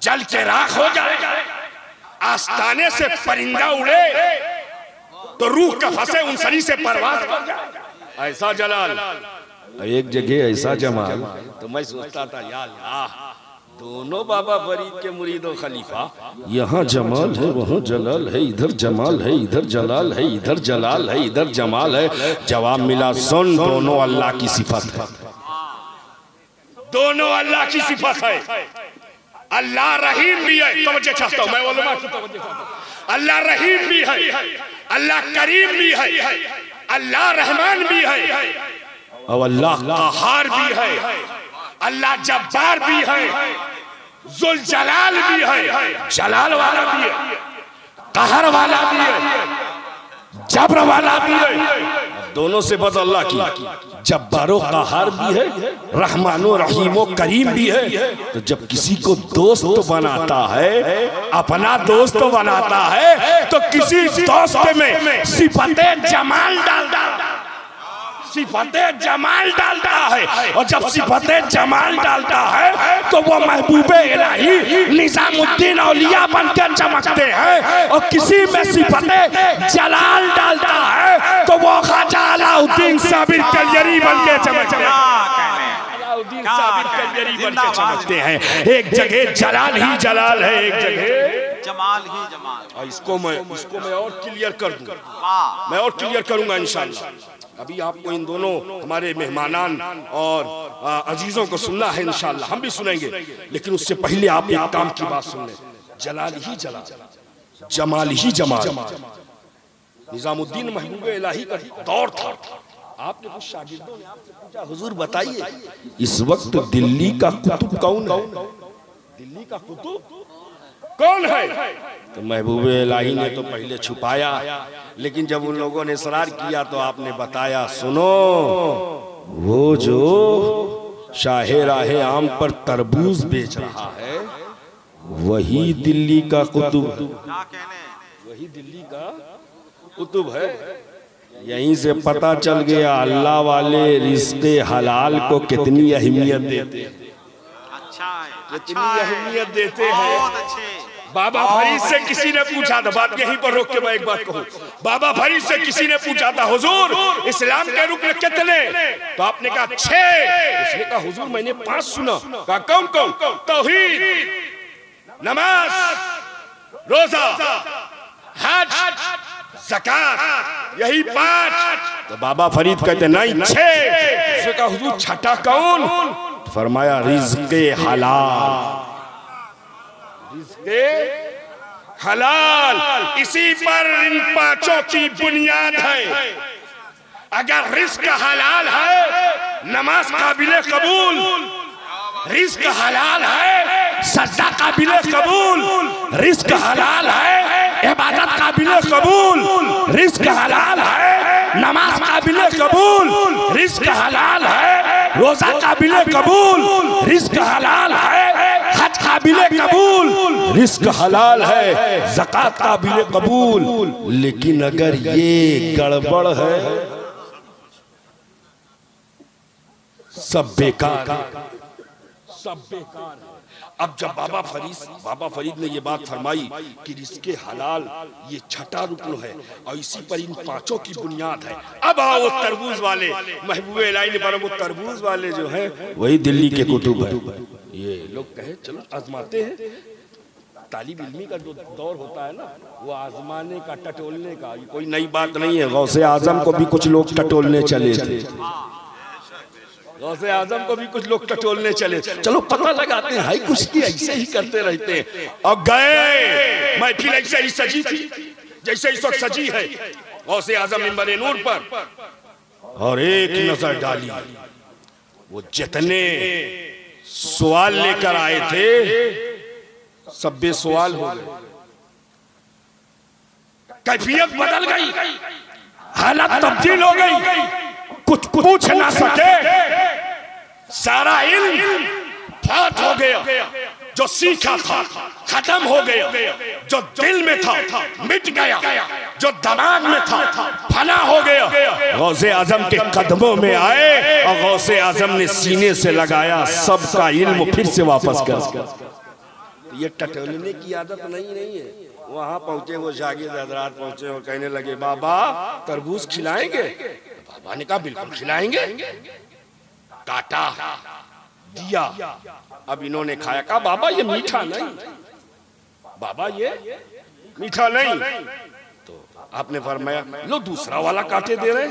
जल के राख हो जाए, आस्ताने से परिंदा उड़े तो रूह का फंसे उनसरी से परवाज कर जाए। ऐसा जलाल। एक जगह ऐसा जमाल, तो मैं सोचता था या अल्लाह, दोनों बाबा फरीद के मुरीद और खलीफा, यहाँ जमाल है वहाँ जलाल है, इधर जमाल है इधर जलाल है, इधर जलाल है इधर जमाल है। जवाब मिला, सुन, दोनों अल्लाह की सिफत है, दोनों अल्लाह की सिफत है। अल्लाह रहीम भी है, तवज्जो चाहता हूं मैं, उलमा की तवज्जो चाहता हूं। अल्लाह रहीम भी है, अल्लाह करीम भी है, अल्लाह रहमान भी है, और अल्लाह कहार भी है, अल्लाह जब्बार भी है, जुल जलाल भी है, जलाल वाला भी है, कहर वाला भी है, जबर वाला भी है। दोनों से बद अल्लाह की, जब्बारो कहार भी है, रहमानो रहीमो करीम भी है। तो जब किसी को दोस्त बनाता है, अपना दोस्त बनाता है, तो किसी दोस्त में सिफते जमाल डालता है, सिफते जमाल डालता है। और जब सिफते जमाल डालता है तो वो महबूबे इलाही निजामुद्दीन औलिया बनकर चमकते हैं। और किसी में सिफते जलाल डालता है तो वो ख्वाजा अलाउद्दीन साबिर कलियरी बनकर चमकते हैं। अलाउद्दीन साबिर कलियरी बनकर चमकते हैं। एक जगह जलाल ही जलाल है, एक जगह जमाल ही जमाल। और इसको मैं और क्लियर कर दूं, मैं और क्लियर करूंगा इंशाल्लाह। अभी आपको इन दोनों हमारे मेहमानान और अजीजों को सुनना है, इंशाल्लाह हम भी सुनेंगे, लेकिन उससे पहले आप एक काम की बात सुन लें। जलाल ही जलाल, जमाल ही जमाल, निजामुद्दीन महबूबे इलाही का दौर था। आपने कुछ शागिर्दों ने आपसे पूछा, हुजूर बताइए इस वक्त दिल्ली का कुतुब कौन है? दिल्ली का कुतुब कौन है? तो महबूबे इलाही ने तो पहले छुपाया, लेकिन जब उन लोगों ने इसरार किया तो आपने बताया, सुनो, वो जो शाहे राहे आम पर तरबूज बेच रहा है वही दिल्ली का कुतुब, वही दिल्ली का कुतुब है। यहीं से पता चल गया अल्लाह वाले रिश्ते हलाल को कितनी अहमियत देते हैं, कितनी अहमियत देते हैं। बाबा फरीद से किसी ने पूछा था, बात यहीं पर रोक के मैं एक बात कहूं, बाबा फरीद से किसी ने पूछा था, हुजूर इस्लाम के रुकन कितने? तो आपने कहा 6। उसने कहा हुजूर मैंने 5 सुना। कहा कौन कौन? तौहीद, नमाज, रोजा, हज, ज़कात, यही 5। तो बाबा फरीद कहते नहीं 6। उसने कहा हुजूर छठा कौन? फरमाया रिज़्क़े हलाल, रिज़्क़े हलाल। इसी पर इन 5 की बुनियाद है। अगर रिज़्क़ हलाल है, नमाज काबिले कबूल, रिज़्क़ हलाल है, सजदा काबिले कबूल, रिज़्क़ हलाल है, इबादत काबिले कबूल, रिज़्क़ हलाल है, नमाज काबिले कबूल, रिज़्क़ हलाल है, रोजा काबिले कबूल, रिज़्क़ हलाल है, हज काबिले कबूल, रिस्क हलाल है, ज़कात काबिले कबूल। लेकिन अगर ये गड़बड़ है, सब बेकार, सब बेकार। अब जब बाबा फरीद ने ये बात फरमाई कि रिस्के हलाल ये छठा रुकन है और इसी पर इन पांचों की बुनियाद है। अब आओ वो तरबूज वाले, महबूबे इलाही ने पर वो तरबूज वाले जो हैं वही दिल्ली के कुतुब है। ये लोग कहे चलो आजमाते हैं। तालिब इल्मी का जो दौर होता है ना, वो आजमाने का, टटोलने का, कोई नई बात नहीं है। गौसे आजम को भी कुछ लोग टटोलने चले थे, गौसे आजम को भी कुछ लोग टटोलने चले। चलो पता लगाते हैं, हाई कुछ की ऐसे ही करते रहते हैं। और गए महफिल ऐसे ही सजी थी जैसे इस वक्त सजी है। गौसे आजम मिंबर नूर पर, और एक नजर डाली, वो जितने सवाल लेकर आए थे सब बेसवाल हो गए। कैफियत बदल गई, हालत तब्दील हो गई, कुछ पूछ ना सके, सारा इल्म फात हो गया। जो सीखा था खत्म हो गया, जो दिल में था मिट गया, जो दिमाग में था फना हो गया। गौसे आजम के कदमों में आए और गौसे आजम ने सीने से लगाया, सबका इल्म फिर से वापस कर। ये टटोलने की आदत नहीं है। वहां पहुंचे वो शागिर्द हजरात पहुंचे और कहने लगे बाबा तरबूज खिलाएंगे? बाबा ने कहा बिल्कुल खिलाएंगे। काटा दिया, अब इन्होंने खाया। कहा बाबा ये मीठा नहीं, बाबा ये मीठा नहीं। तो आपने फरमाया लो दूसरा वाला काटे दे रहे।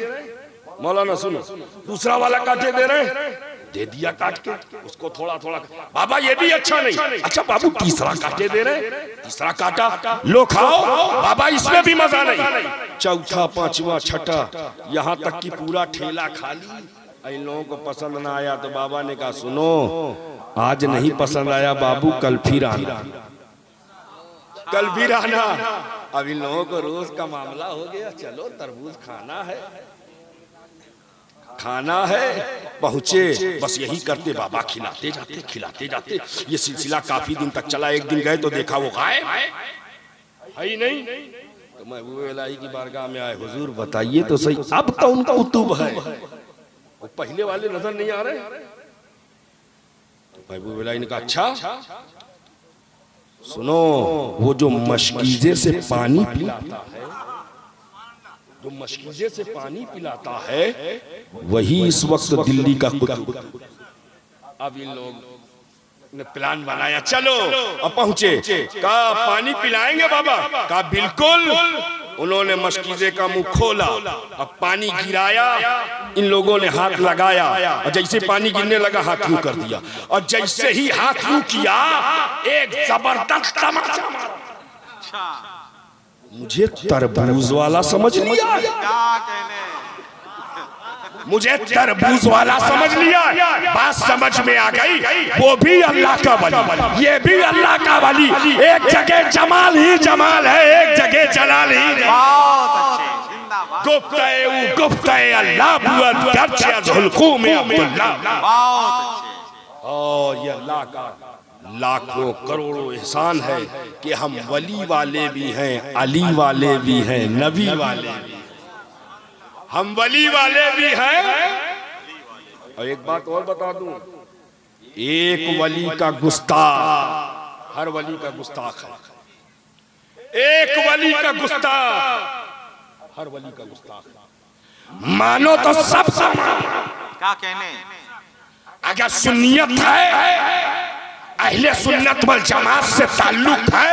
मौलाना सुनो, दूसरा वाला काटे दे रहे, दे दिया काट के उसको थोड़ा थोड़ा। बाबा ये भी अच्छा नहीं। अच्छा बाबू तीसरा काटे दे रहे, तीसरा काटा, लो खाओ। बाबा इसमें भी मजा नहीं। चौथा, पांचवा, छठा, यहाँ तक कि पूरा ठेला खाली। इन लोगों को पसंद ना आया तो बाबा ने कहा सुनो, आज नहीं पसंद आया बाबू, कल फिर आना, कल फिर आना। अब इन लोगों को रोज का मामला हो गया, चलो तरबूज खाना है, खाना है। पहुंचे, बस यही करते, बाबा खिलाते जाते, खिलाते जाते। ये सिलसिला काफी दिन तक चला। एक दिन गए तो देखा वो गायब है ही नहीं। तो महबूब इलाही की बारगाह में आए, हुजूर बताइए तो सही, अब तो उनका कुतुब है, वो पहले वाले नजर नहीं आ रहे। तो महबूब इलाही ने कहा अच्छा सुनो, वो जो मशकीजे से पानी पिलाता है, जो मशकीजे से पानी पिलाता है, वही इस वक्त दिल्ली का कुतुब। अब इन लोग ने प्लान बनाया, चलो। अब पहुंचे, कहा पानी पिलाएंगे बाबा? कहा बिल्कुल। उन्होंने मशकीजे का मुंह खोला, अब पानी गिराया। इन लोगों ने हाथ लगाया और जैसे पानी गिरने लगा हाथ यूं कर दिया, और जैसे ही हाथ यूं किया एक जबरदस्त तमाचा मारा। मुझे तरबूज वाला समझ लिया, मुझे तरबूज वाला समझ लिया। बात समझ में आ गई, वो भी अल्लाह का वली, ये भी अल्लाह का वली। एक जगह जमाल ही जमाल है, एक जगह जलाल ही। गुफ्ते अल्लाह बुअत गर्चे अज़हुल्कू में अब्दुल्ला। और ये अल्लाह का लाखों करोड़ों एहसान है कि हम वली वाले भी हैं, अली वाले भी हैं, नबी वाले भी, हम वली वाले भी हैं। और एक बात और बता दूं, एक वली का गुस्ताख हर वली का गुस्ताख है। एक वली का गुस्ताख हर वली का गुस्ताख। मानो तो सब क्या कहने, अगर सुन्नियत है, अहले सुन्नत वल जमात से ताल्लुक है,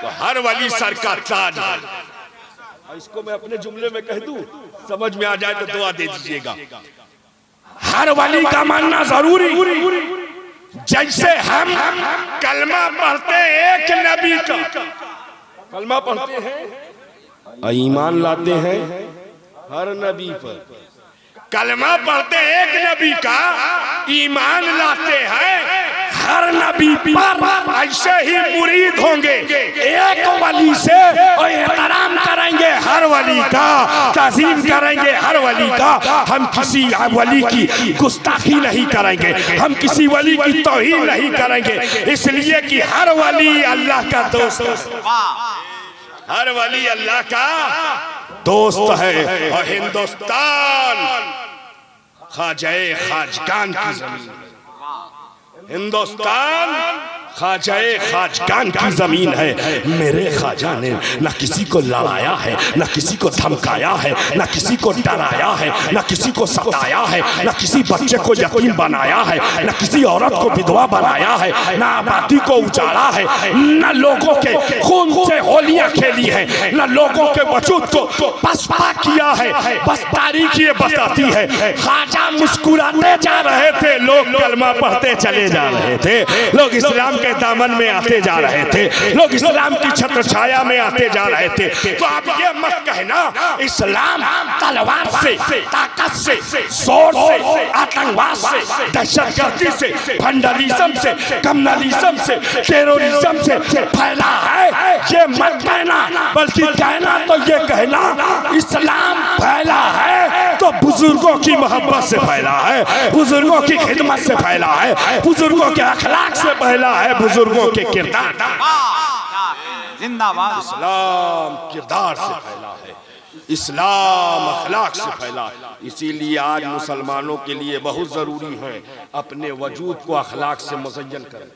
तो हर वली सर का ताज है। इसको मैं अपने जुमले में कह दूं, समझ में आ जाए तो दुआ दे दीजिएगा। हर वली का मानना जरूरी, जैसे हम कलमा पढ़ते एक नबी का, कलमा पढ़ते हैं, ईमान लाते हैं हर नबी पर। कलमा पढ़ते एक नबी का, ईमान लाते हैं हर नबी पर ऐसे ही मुरीद होंगे, एक वली से और एहतराम करेंगे हर वली का, ताज़ीम करेंगे हर वली का। हम किसी वली की गुस्ताखी नहीं करेंगे, हम किसी वली की तौहीन नहीं करेंगे, इसलिए कि हर वली अल्लाह का दोस्त है, हर वली अल्लाह का दोस्त है। और हिंदुस्तान ख्वाजाए खाजगान की जमीन, हिंदुस्तान ख्वाजाए खाजगान की जमीन है। मेरे ख्वाजा ने न किसी को लड़ाया है, न किसी को धमकाया है, न किसी को डराया है, न किसी को सताया है, न किसी बच्चे को यतीम बनाया है, न किसी औरत को विधवा बनाया है, न आबादी को उजाड़ा है, न लोगों के खून से होलियां खेली है, न लोगों के वजूद को पसपा किया है। बस तारीख ये बताती है, ख्वाजा मुस्कुराते जा रहे थे, लोग कलमा पढ़ते चले जा रहे थे, लोग इस्लाम के दामन में आते जा रहे थे, लोग इस्लाम की छत्र छाया में आते जा रहे थे। तो आप ये मत कहना इस्लाम तलवार से, ताकत से, जोर से, आतंकवाद से, दहशतगर्दी से, फंडलिज्म से, कम्युनलिज्म से, टेररिज्म से फैला है, ये मत कहना। बल्कि कहना तो ये कहना इस्लाम फैला है तो बुजुर्गों की मोहब्बत से फैला है, बुजुर्गों की खिदमत से फैला है, बुजुर्गों के अखलाक से फैला है, बुजुर्गों के किरदार, जिंदाबाद, इस्लाम किरदार से फैला है, इस्लाम अखलाक से फैला। इसीलिए आज मुसलमानों के लिए बहुत जरूरी है अपने वजूद को अखलाक से मुज़य्यन करें।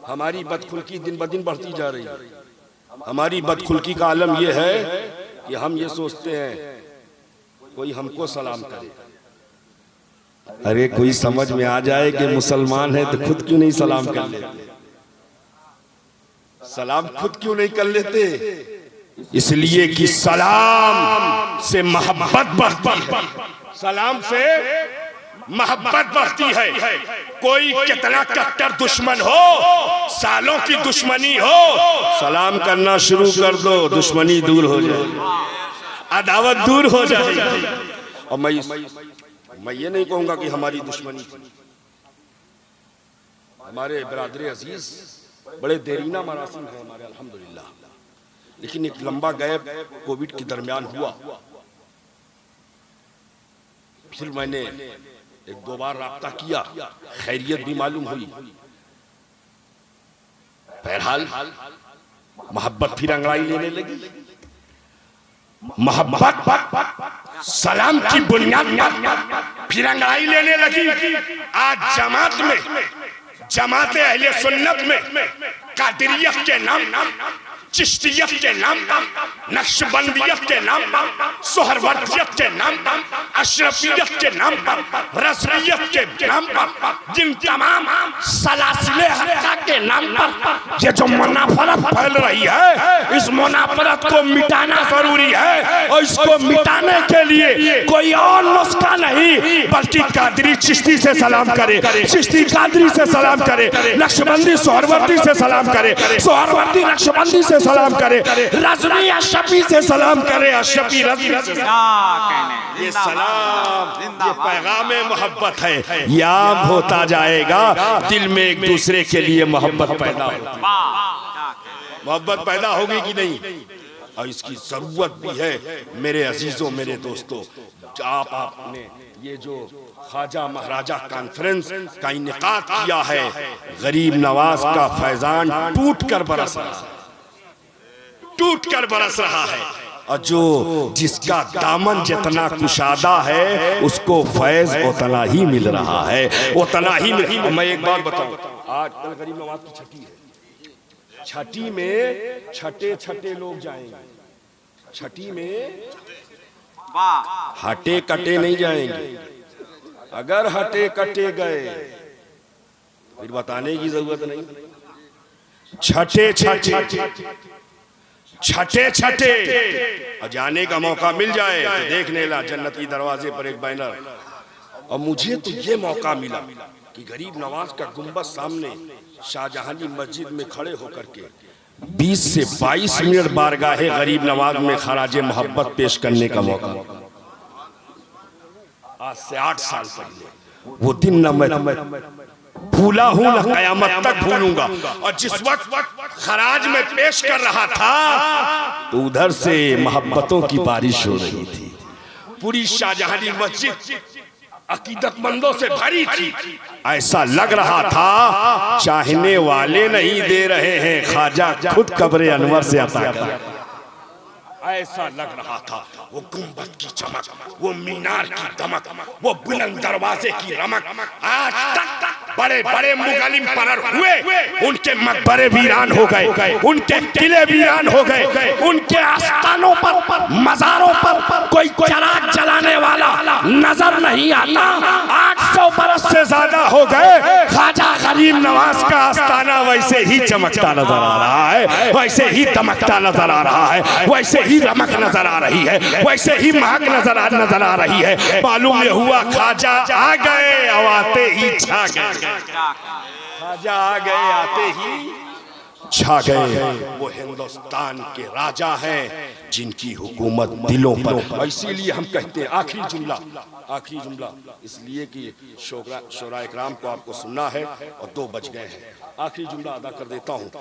हमारी बदखुल्की दिन ब दिन बढ़ती जा रही है। हमारी बदखुल्की का आलम यह है कि हम ये सोचते हैं कोई हमको सलाम करे, अरे कोई समझ में आ जाए कि मुसलमान है तो खुद क्यों नहीं सलाम कर लेते, सलाम खुद क्यों नहीं कर लेते? इसलिए कि सलाम से मोहब्बत बढ़ती है, सलाम से मोहब्बत बढ़ती है। कोई कितना कट्टर दुश्मन हो, सालों की दुश्मनी हो, सलाम करना शुरू कर दो, दुश्मनी दूर हो जाएगी, अदावत दूर हो जाएगी। और मैं ये नहीं कहूंगा कि हमारी दुश्मनी थी। हमारे बिरादर अजीज बड़े देरीना मरासिम है हमारे अल्हम्दुलिल्लाह, लेकिन एक लंबा गैप कोविड के दरमियान हुआ। फिर मैंने एक दो बार राब्ता किया, खैरियत भी मालूम हुई। बहरहाल मोहब्बत फिर अंगड़ाई लेने लगी। मोहब्बत सलाम की बुनियाद फिर अंगड़ाई लेने लगी। आज जमात में, जमात अहले सुन्नत में कादरियत के नाम, चिश्तियत के नाम पर, नक्शबंदियत के नाम पर, सोहरवर्दियत के नाम पर, अशरफियत के नाम पर, रज़वियत के नाम पर, जिन तमाम सलासिले हत्या के नाम पर ये जो मुनाफरत फैल रही है, इस मुनाफरत को मिटाना जरूरी है। और इसको मिटाने के लिए कोई और नुस्खा नहीं बल्कि कादरी चिश्ती से सलाम करे, चिश्ती कादरी से सलाम करे, नक्शबंदी सोहरवर्दी से सलाम करे, सोहरवर्दी नक्शबंदी से सलाम करे, रज़वी अशरफी से सलाम करे, अशरफी रज़वी से ये सलाम, ये पैगाम मोहब्बत है। ये आम होता जाएगा, दिल में एक दूसरे के लिए मोहब्बत पैदा होगी, मोहब्बत पैदा होगी कि नहीं? और इसकी जरूरत भी है मेरे अजीजों, मेरे दोस्तों। आपने ये जो ख्वाजा महाराजा कॉन्फ्रेंस का इनेकाद किया है, गरीब नवाज का फैजान टूट कर बरस रहा है, टूट कर बरस रहा है। और जो जिसका दामन जितना कुशादा है उसको फैज उतना ही मिल रहा है, उतना ही मिल। मैं एक बात बताऊं, आज कल गरीब नवाज की छठी है, छठी में छठे छठे लोग जाएंगे, छठी में हटे कटे नहीं जाएंगे। अगर हटे कटे गए फिर बताने की जरूरत नहीं। छठे छठे छठे छठे और जाने का मौका मिल जाए तो देखने ला जन्नती दरवाजे पर एक बैनर। और मुझे तो ये मौका मिला कि गरीब नवाज का गुंबद सामने शाहजहानी मस्जिद में खड़े होकर के 20 से 22 मिनट बारगाहे गरीब नवाज में खराजे मोहब्बत पेश करने का मौका। आज से 8 साल पहले वो दिन न मैं भूला हूं न कयामत तक भूलूंगा। और जिस वक्त खराज में पेश कर रहा था तो उधर से मोहब्बतों की बारिश हो रही थी। पूरी शाहजहानी मस्जिद अकीदतमंदों से भरी थी। ऐसा लग रहा था चाहने वाले नहीं दे रहे हैं, ख्वाजा खुद कब्र अनवर से अता कर। ऐसा लग रहा था। वो गुंबद की चमक, वो मीनार की दमक, वो बुलंद दरवाजे की रमक, आज तक बड़े बड़े मुगल एम्पायर हुए, उनके मकबरे वीरान हो गए, उनके किले वीरान हो गए, उनके आस्थानों पर, मज़ारों पर कोई चिराग जलाने वाला नजर नहीं आता। 800 बरस से ज्यादा हो गए, ख्वाजा गरीब नवाज का आस्थाना वैसे ही चमकता नजर आ रहा है, वैसे ही दमकता नजर आ रहा है, वैसे ही रमक नजर आ रही है, वैसे ही महक नजर आ रही है। मालूम ये हुआ ख्वाजा आ गए, अब आते ही छा गए। ख्वाजा आ गए, आते ही छा गए। वो हिंदुस्तान के राजा हैं जिनकी हुकूमत दिलों पर। इसीलिए हम कहते हैं आखिरी जुमला इसलिए कि शोरा इकराम को आपको सुनना है और 2 बज गए हैं। आखिरी जुमला अदा कर देता हूँ।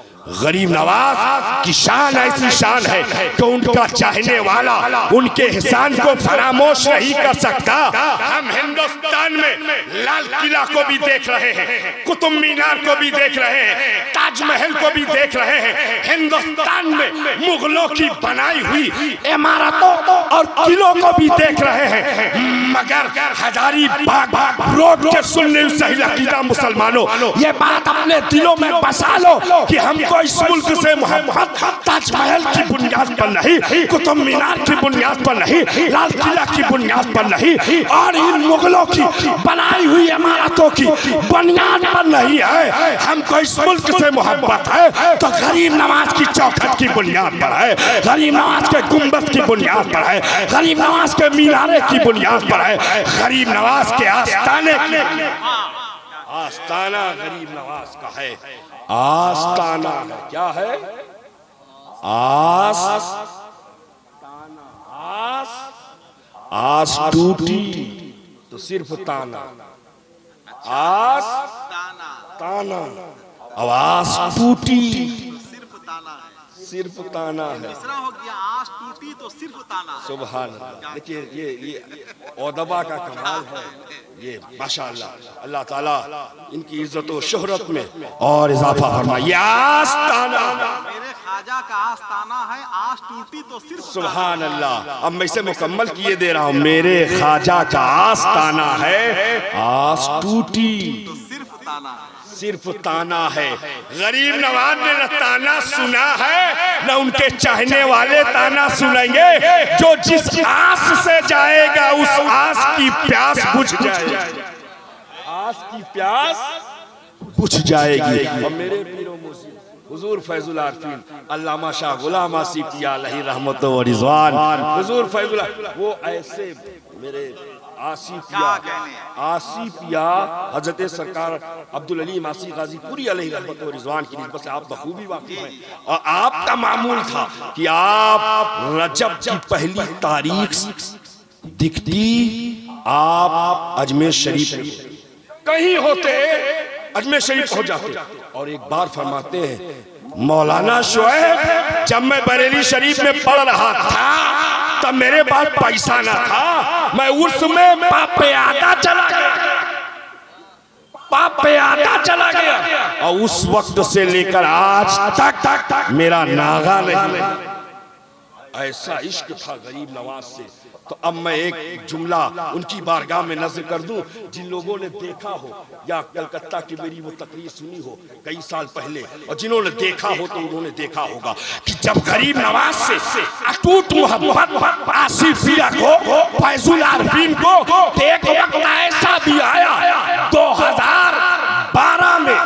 गरीब नवाज की शान ऐसी शान है कि उनका चाहने वाला उनके एहसान को फरामोश नहीं कर सकता। हम हिंदुस्तान में लाल किला को भी देख रहे हैं, कुतुब मीनार को भी देख रहे हैं, ताजमहल को भी देख रहे हैं। हिंदुस्तान में मुगलों की बनाई हुई इमारतों और किलों को भी देख रहे हैं। मगर हजारीबाग रोड के सुन्नी सही अकीदा मुसलमानों, ये बात अपने दिलों में बसा लो कि हमको इस मुल्क से मोहब्बत ताजमहल की बुनियाद पर नहीं, कुतुब मीनार की बुनियाद पर नहीं, लाल किला की बुनियाद पर नहीं, और इन मुगलों की बनाई हुई इमारतों की बुनियाद पर नहीं है। हमको इस मुल्क से मोहब्बत है तो गरीब नवाज की चौखट की बुनियाद पर है, गरीब नवाज के गुंबद की बुनियाद पर है, गरीब नवाज के मीनारे की बुनियाद पर है, गरीब नवाज के आस्थाने की। आस्थाना गरीब नवाज का है, आस्थाना है। क्या है? आस टूटी तो सिर्फ ताना, आस ताना, आवाज टूटी सिर्फ ताना है। तीसरा हो गया आस टूटी तो सिर्फ ताना। सुभान अल्लाह। देखिए ये औदबा का कमाल है। ये माशाअल्लाह अल्लाह ताला इनकी इज्जत और शोहरत में और इजाफा फरमाए। आस्ताना मेरे ख्वाजा का आस्ताना है, आस टूटी तो सिर्फ सुभान अल्लाह। अब मैं इसे मुकम्मल किए दे रहा हूँ। मेरे ख्वाजा का आस्ताना है, आस टूटी तो सिर्फ ताना, सिर्फ ताना है। गरीब नवाज ने न ताना सुना है न उनके चाहने वाले ताना सुनेंगे। जो जिस आस से जाएगा उस आस की प्यास बुझ जाएगी, आस की प्यास बुझ जाएगी। और मेरे पीरो मुर्शिद हुजूर फैजुल आरफीन अल्लामा शाह गुलाम आसिफी अलैहि रहमत व रिजवान, हुजूर फैजुल वो ऐसे मेरे आसिफिया हजरत सरकार अब्दुल अलीम आसी गाजीपुरी अलैहि रहमत व रिजवान की निस्बत से आप बखूबी वाकिफ हैं। और आपका मामूल था कि आप रजब की पहली तारीख दिखती आप अजमेर शरीफ कहीं होते, अजमेर शरीफ पहुंच जाते। और एक बार फरमाते हैं मौलाना शोएब जब मैं बरेली शरीफ में पढ़ रहा था तब मेरे पास पैसा ना था, मैं उसमें पापे आदा चला गया और उस वक्त से लेकर आज तक मेरा नागा नहीं। ऐसा इश्क था गरीब नवाज से। तो अब मैं एक जुमला उनकी बारगाह में नज़र कर दूं, जिन लोगों ने देखा हो या कलकत्ता की मेरी वो तकरीर सुनी हो कई साल पहले, और जिन्होंने देखा हो तो उन्होंने देखा होगा कि जब गरीब नवाज से अटूट मोहब्बत आसिफिया को, फैजुल आरफीन को, एक वक्त ऐसा भी आया 2012 में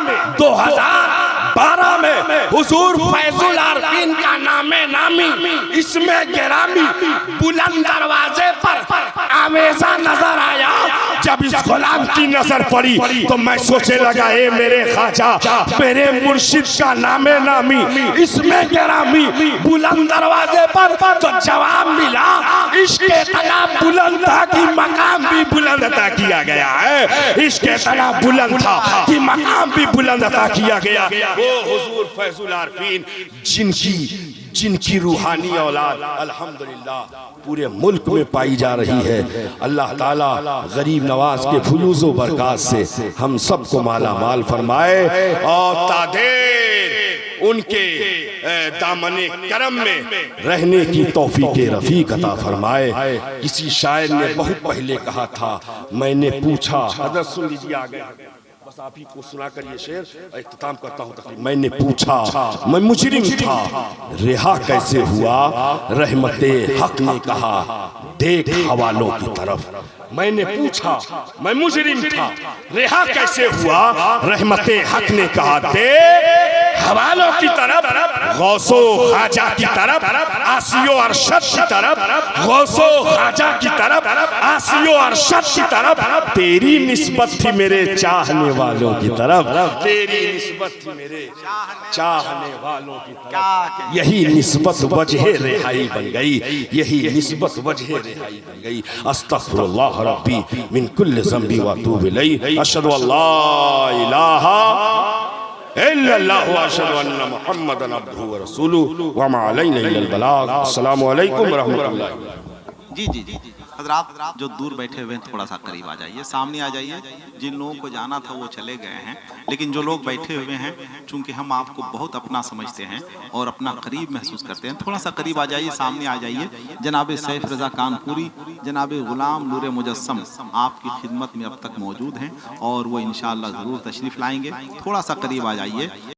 हुजूर फैजुल आरफीन का नामे नामी इसमें गिरामी बुलंद दरवाजे पर हमेशा नजर आया। जब इस गुलाम की नजर पड़ी तो मैं सोचे लगा, ए मेरे ख्वाजा, मेरे मुर्शिद का नामे नामी, इसमें गिरामी, बुलंद दरवाजे पर तो जवाब मिला। इश्क इतना बुलंद था कि मकाम भी बुलंद अता किया गया है। इश्क इतना बुलंद था कि मकाम भी बुलंद अता किया गया। वो हुजूर फैजुल आरफीन जिनकी रूहानी औलाद अल्हम्दुलिल्लाह पूरे मुल्क में पाई जा रही है। अल्लाह ताला गरीब नवाज के फुलूज़ो बरकात से हम सबको माला माल फरमाए और तादेर उनके दामने करम में रहने की तौफीक रफीक अता फरमाए। किसी शायर ने बहुत पहले कहा था, मैंने पूछा, हज़रत सुन लीजिए, आ गया बस आप ही को सुना कर ये शेर इख्तिताम करता हूँ तकरीर। मैंने पूछा, मैं मुजरिम था, रिहा कैसे हुआ? रहमते हक ने कहा, देख हवालों की तरफ। मैंने पूछा, मैं मुजरिम था, रिहा कैसे हुआ? रहमते हक ने कहा, देख हवालों की तरफ, गौसो ख्वाजा की तरफ, आसियो अरशद की तरफ, गौसो ख्वाजा की तरफ, आसियो अरशद की तरफ। तेरी निस्बत थी मेरे चाहने वालों की तरफ, तेरी निस्बत थी मेरे चाहने वालों की तरफ। यही निस्बत वजह रिहाई बन गई, यही निस्बत वजह रिहाई बन गई। अस्तगफिरुल्लाह रब्बी मिन कुल्लि ज़ंबी व अतूबु इलैहि। अशहदु अल्ला इलाहा इल्लल्लाह व अशहदु अन्ना मुहम्मदन अब्दुहु व रसूलुहु व मा अलैना इल्लल बलाग। अस्सलामु अलैकुम व रहमतुल्लाह। जी हज़रात जो दूर बैठे हुए हैं थोड़ा सा करीब आ जाइए, सामने आ जाइए। जिन लोगों को जाना था वो चले गए हैं, लेकिन जो लोग बैठे हुए हैं, चूंकि हम आपको बहुत अपना समझते हैं और अपना करीब महसूस करते हैं, थोड़ा सा करीब आ जाइए, सामने आ जाइए। जनाब सैफ रज़ा कानपुरी, जनाब गुलाम नूर मुजस्सम आपकी खिदमत में अब तक मौजूद हैं और वो इंशाअल्लाह ज़रूर तशरीफ़ लाएंगे। थोड़ा सा करीब आ जाइए।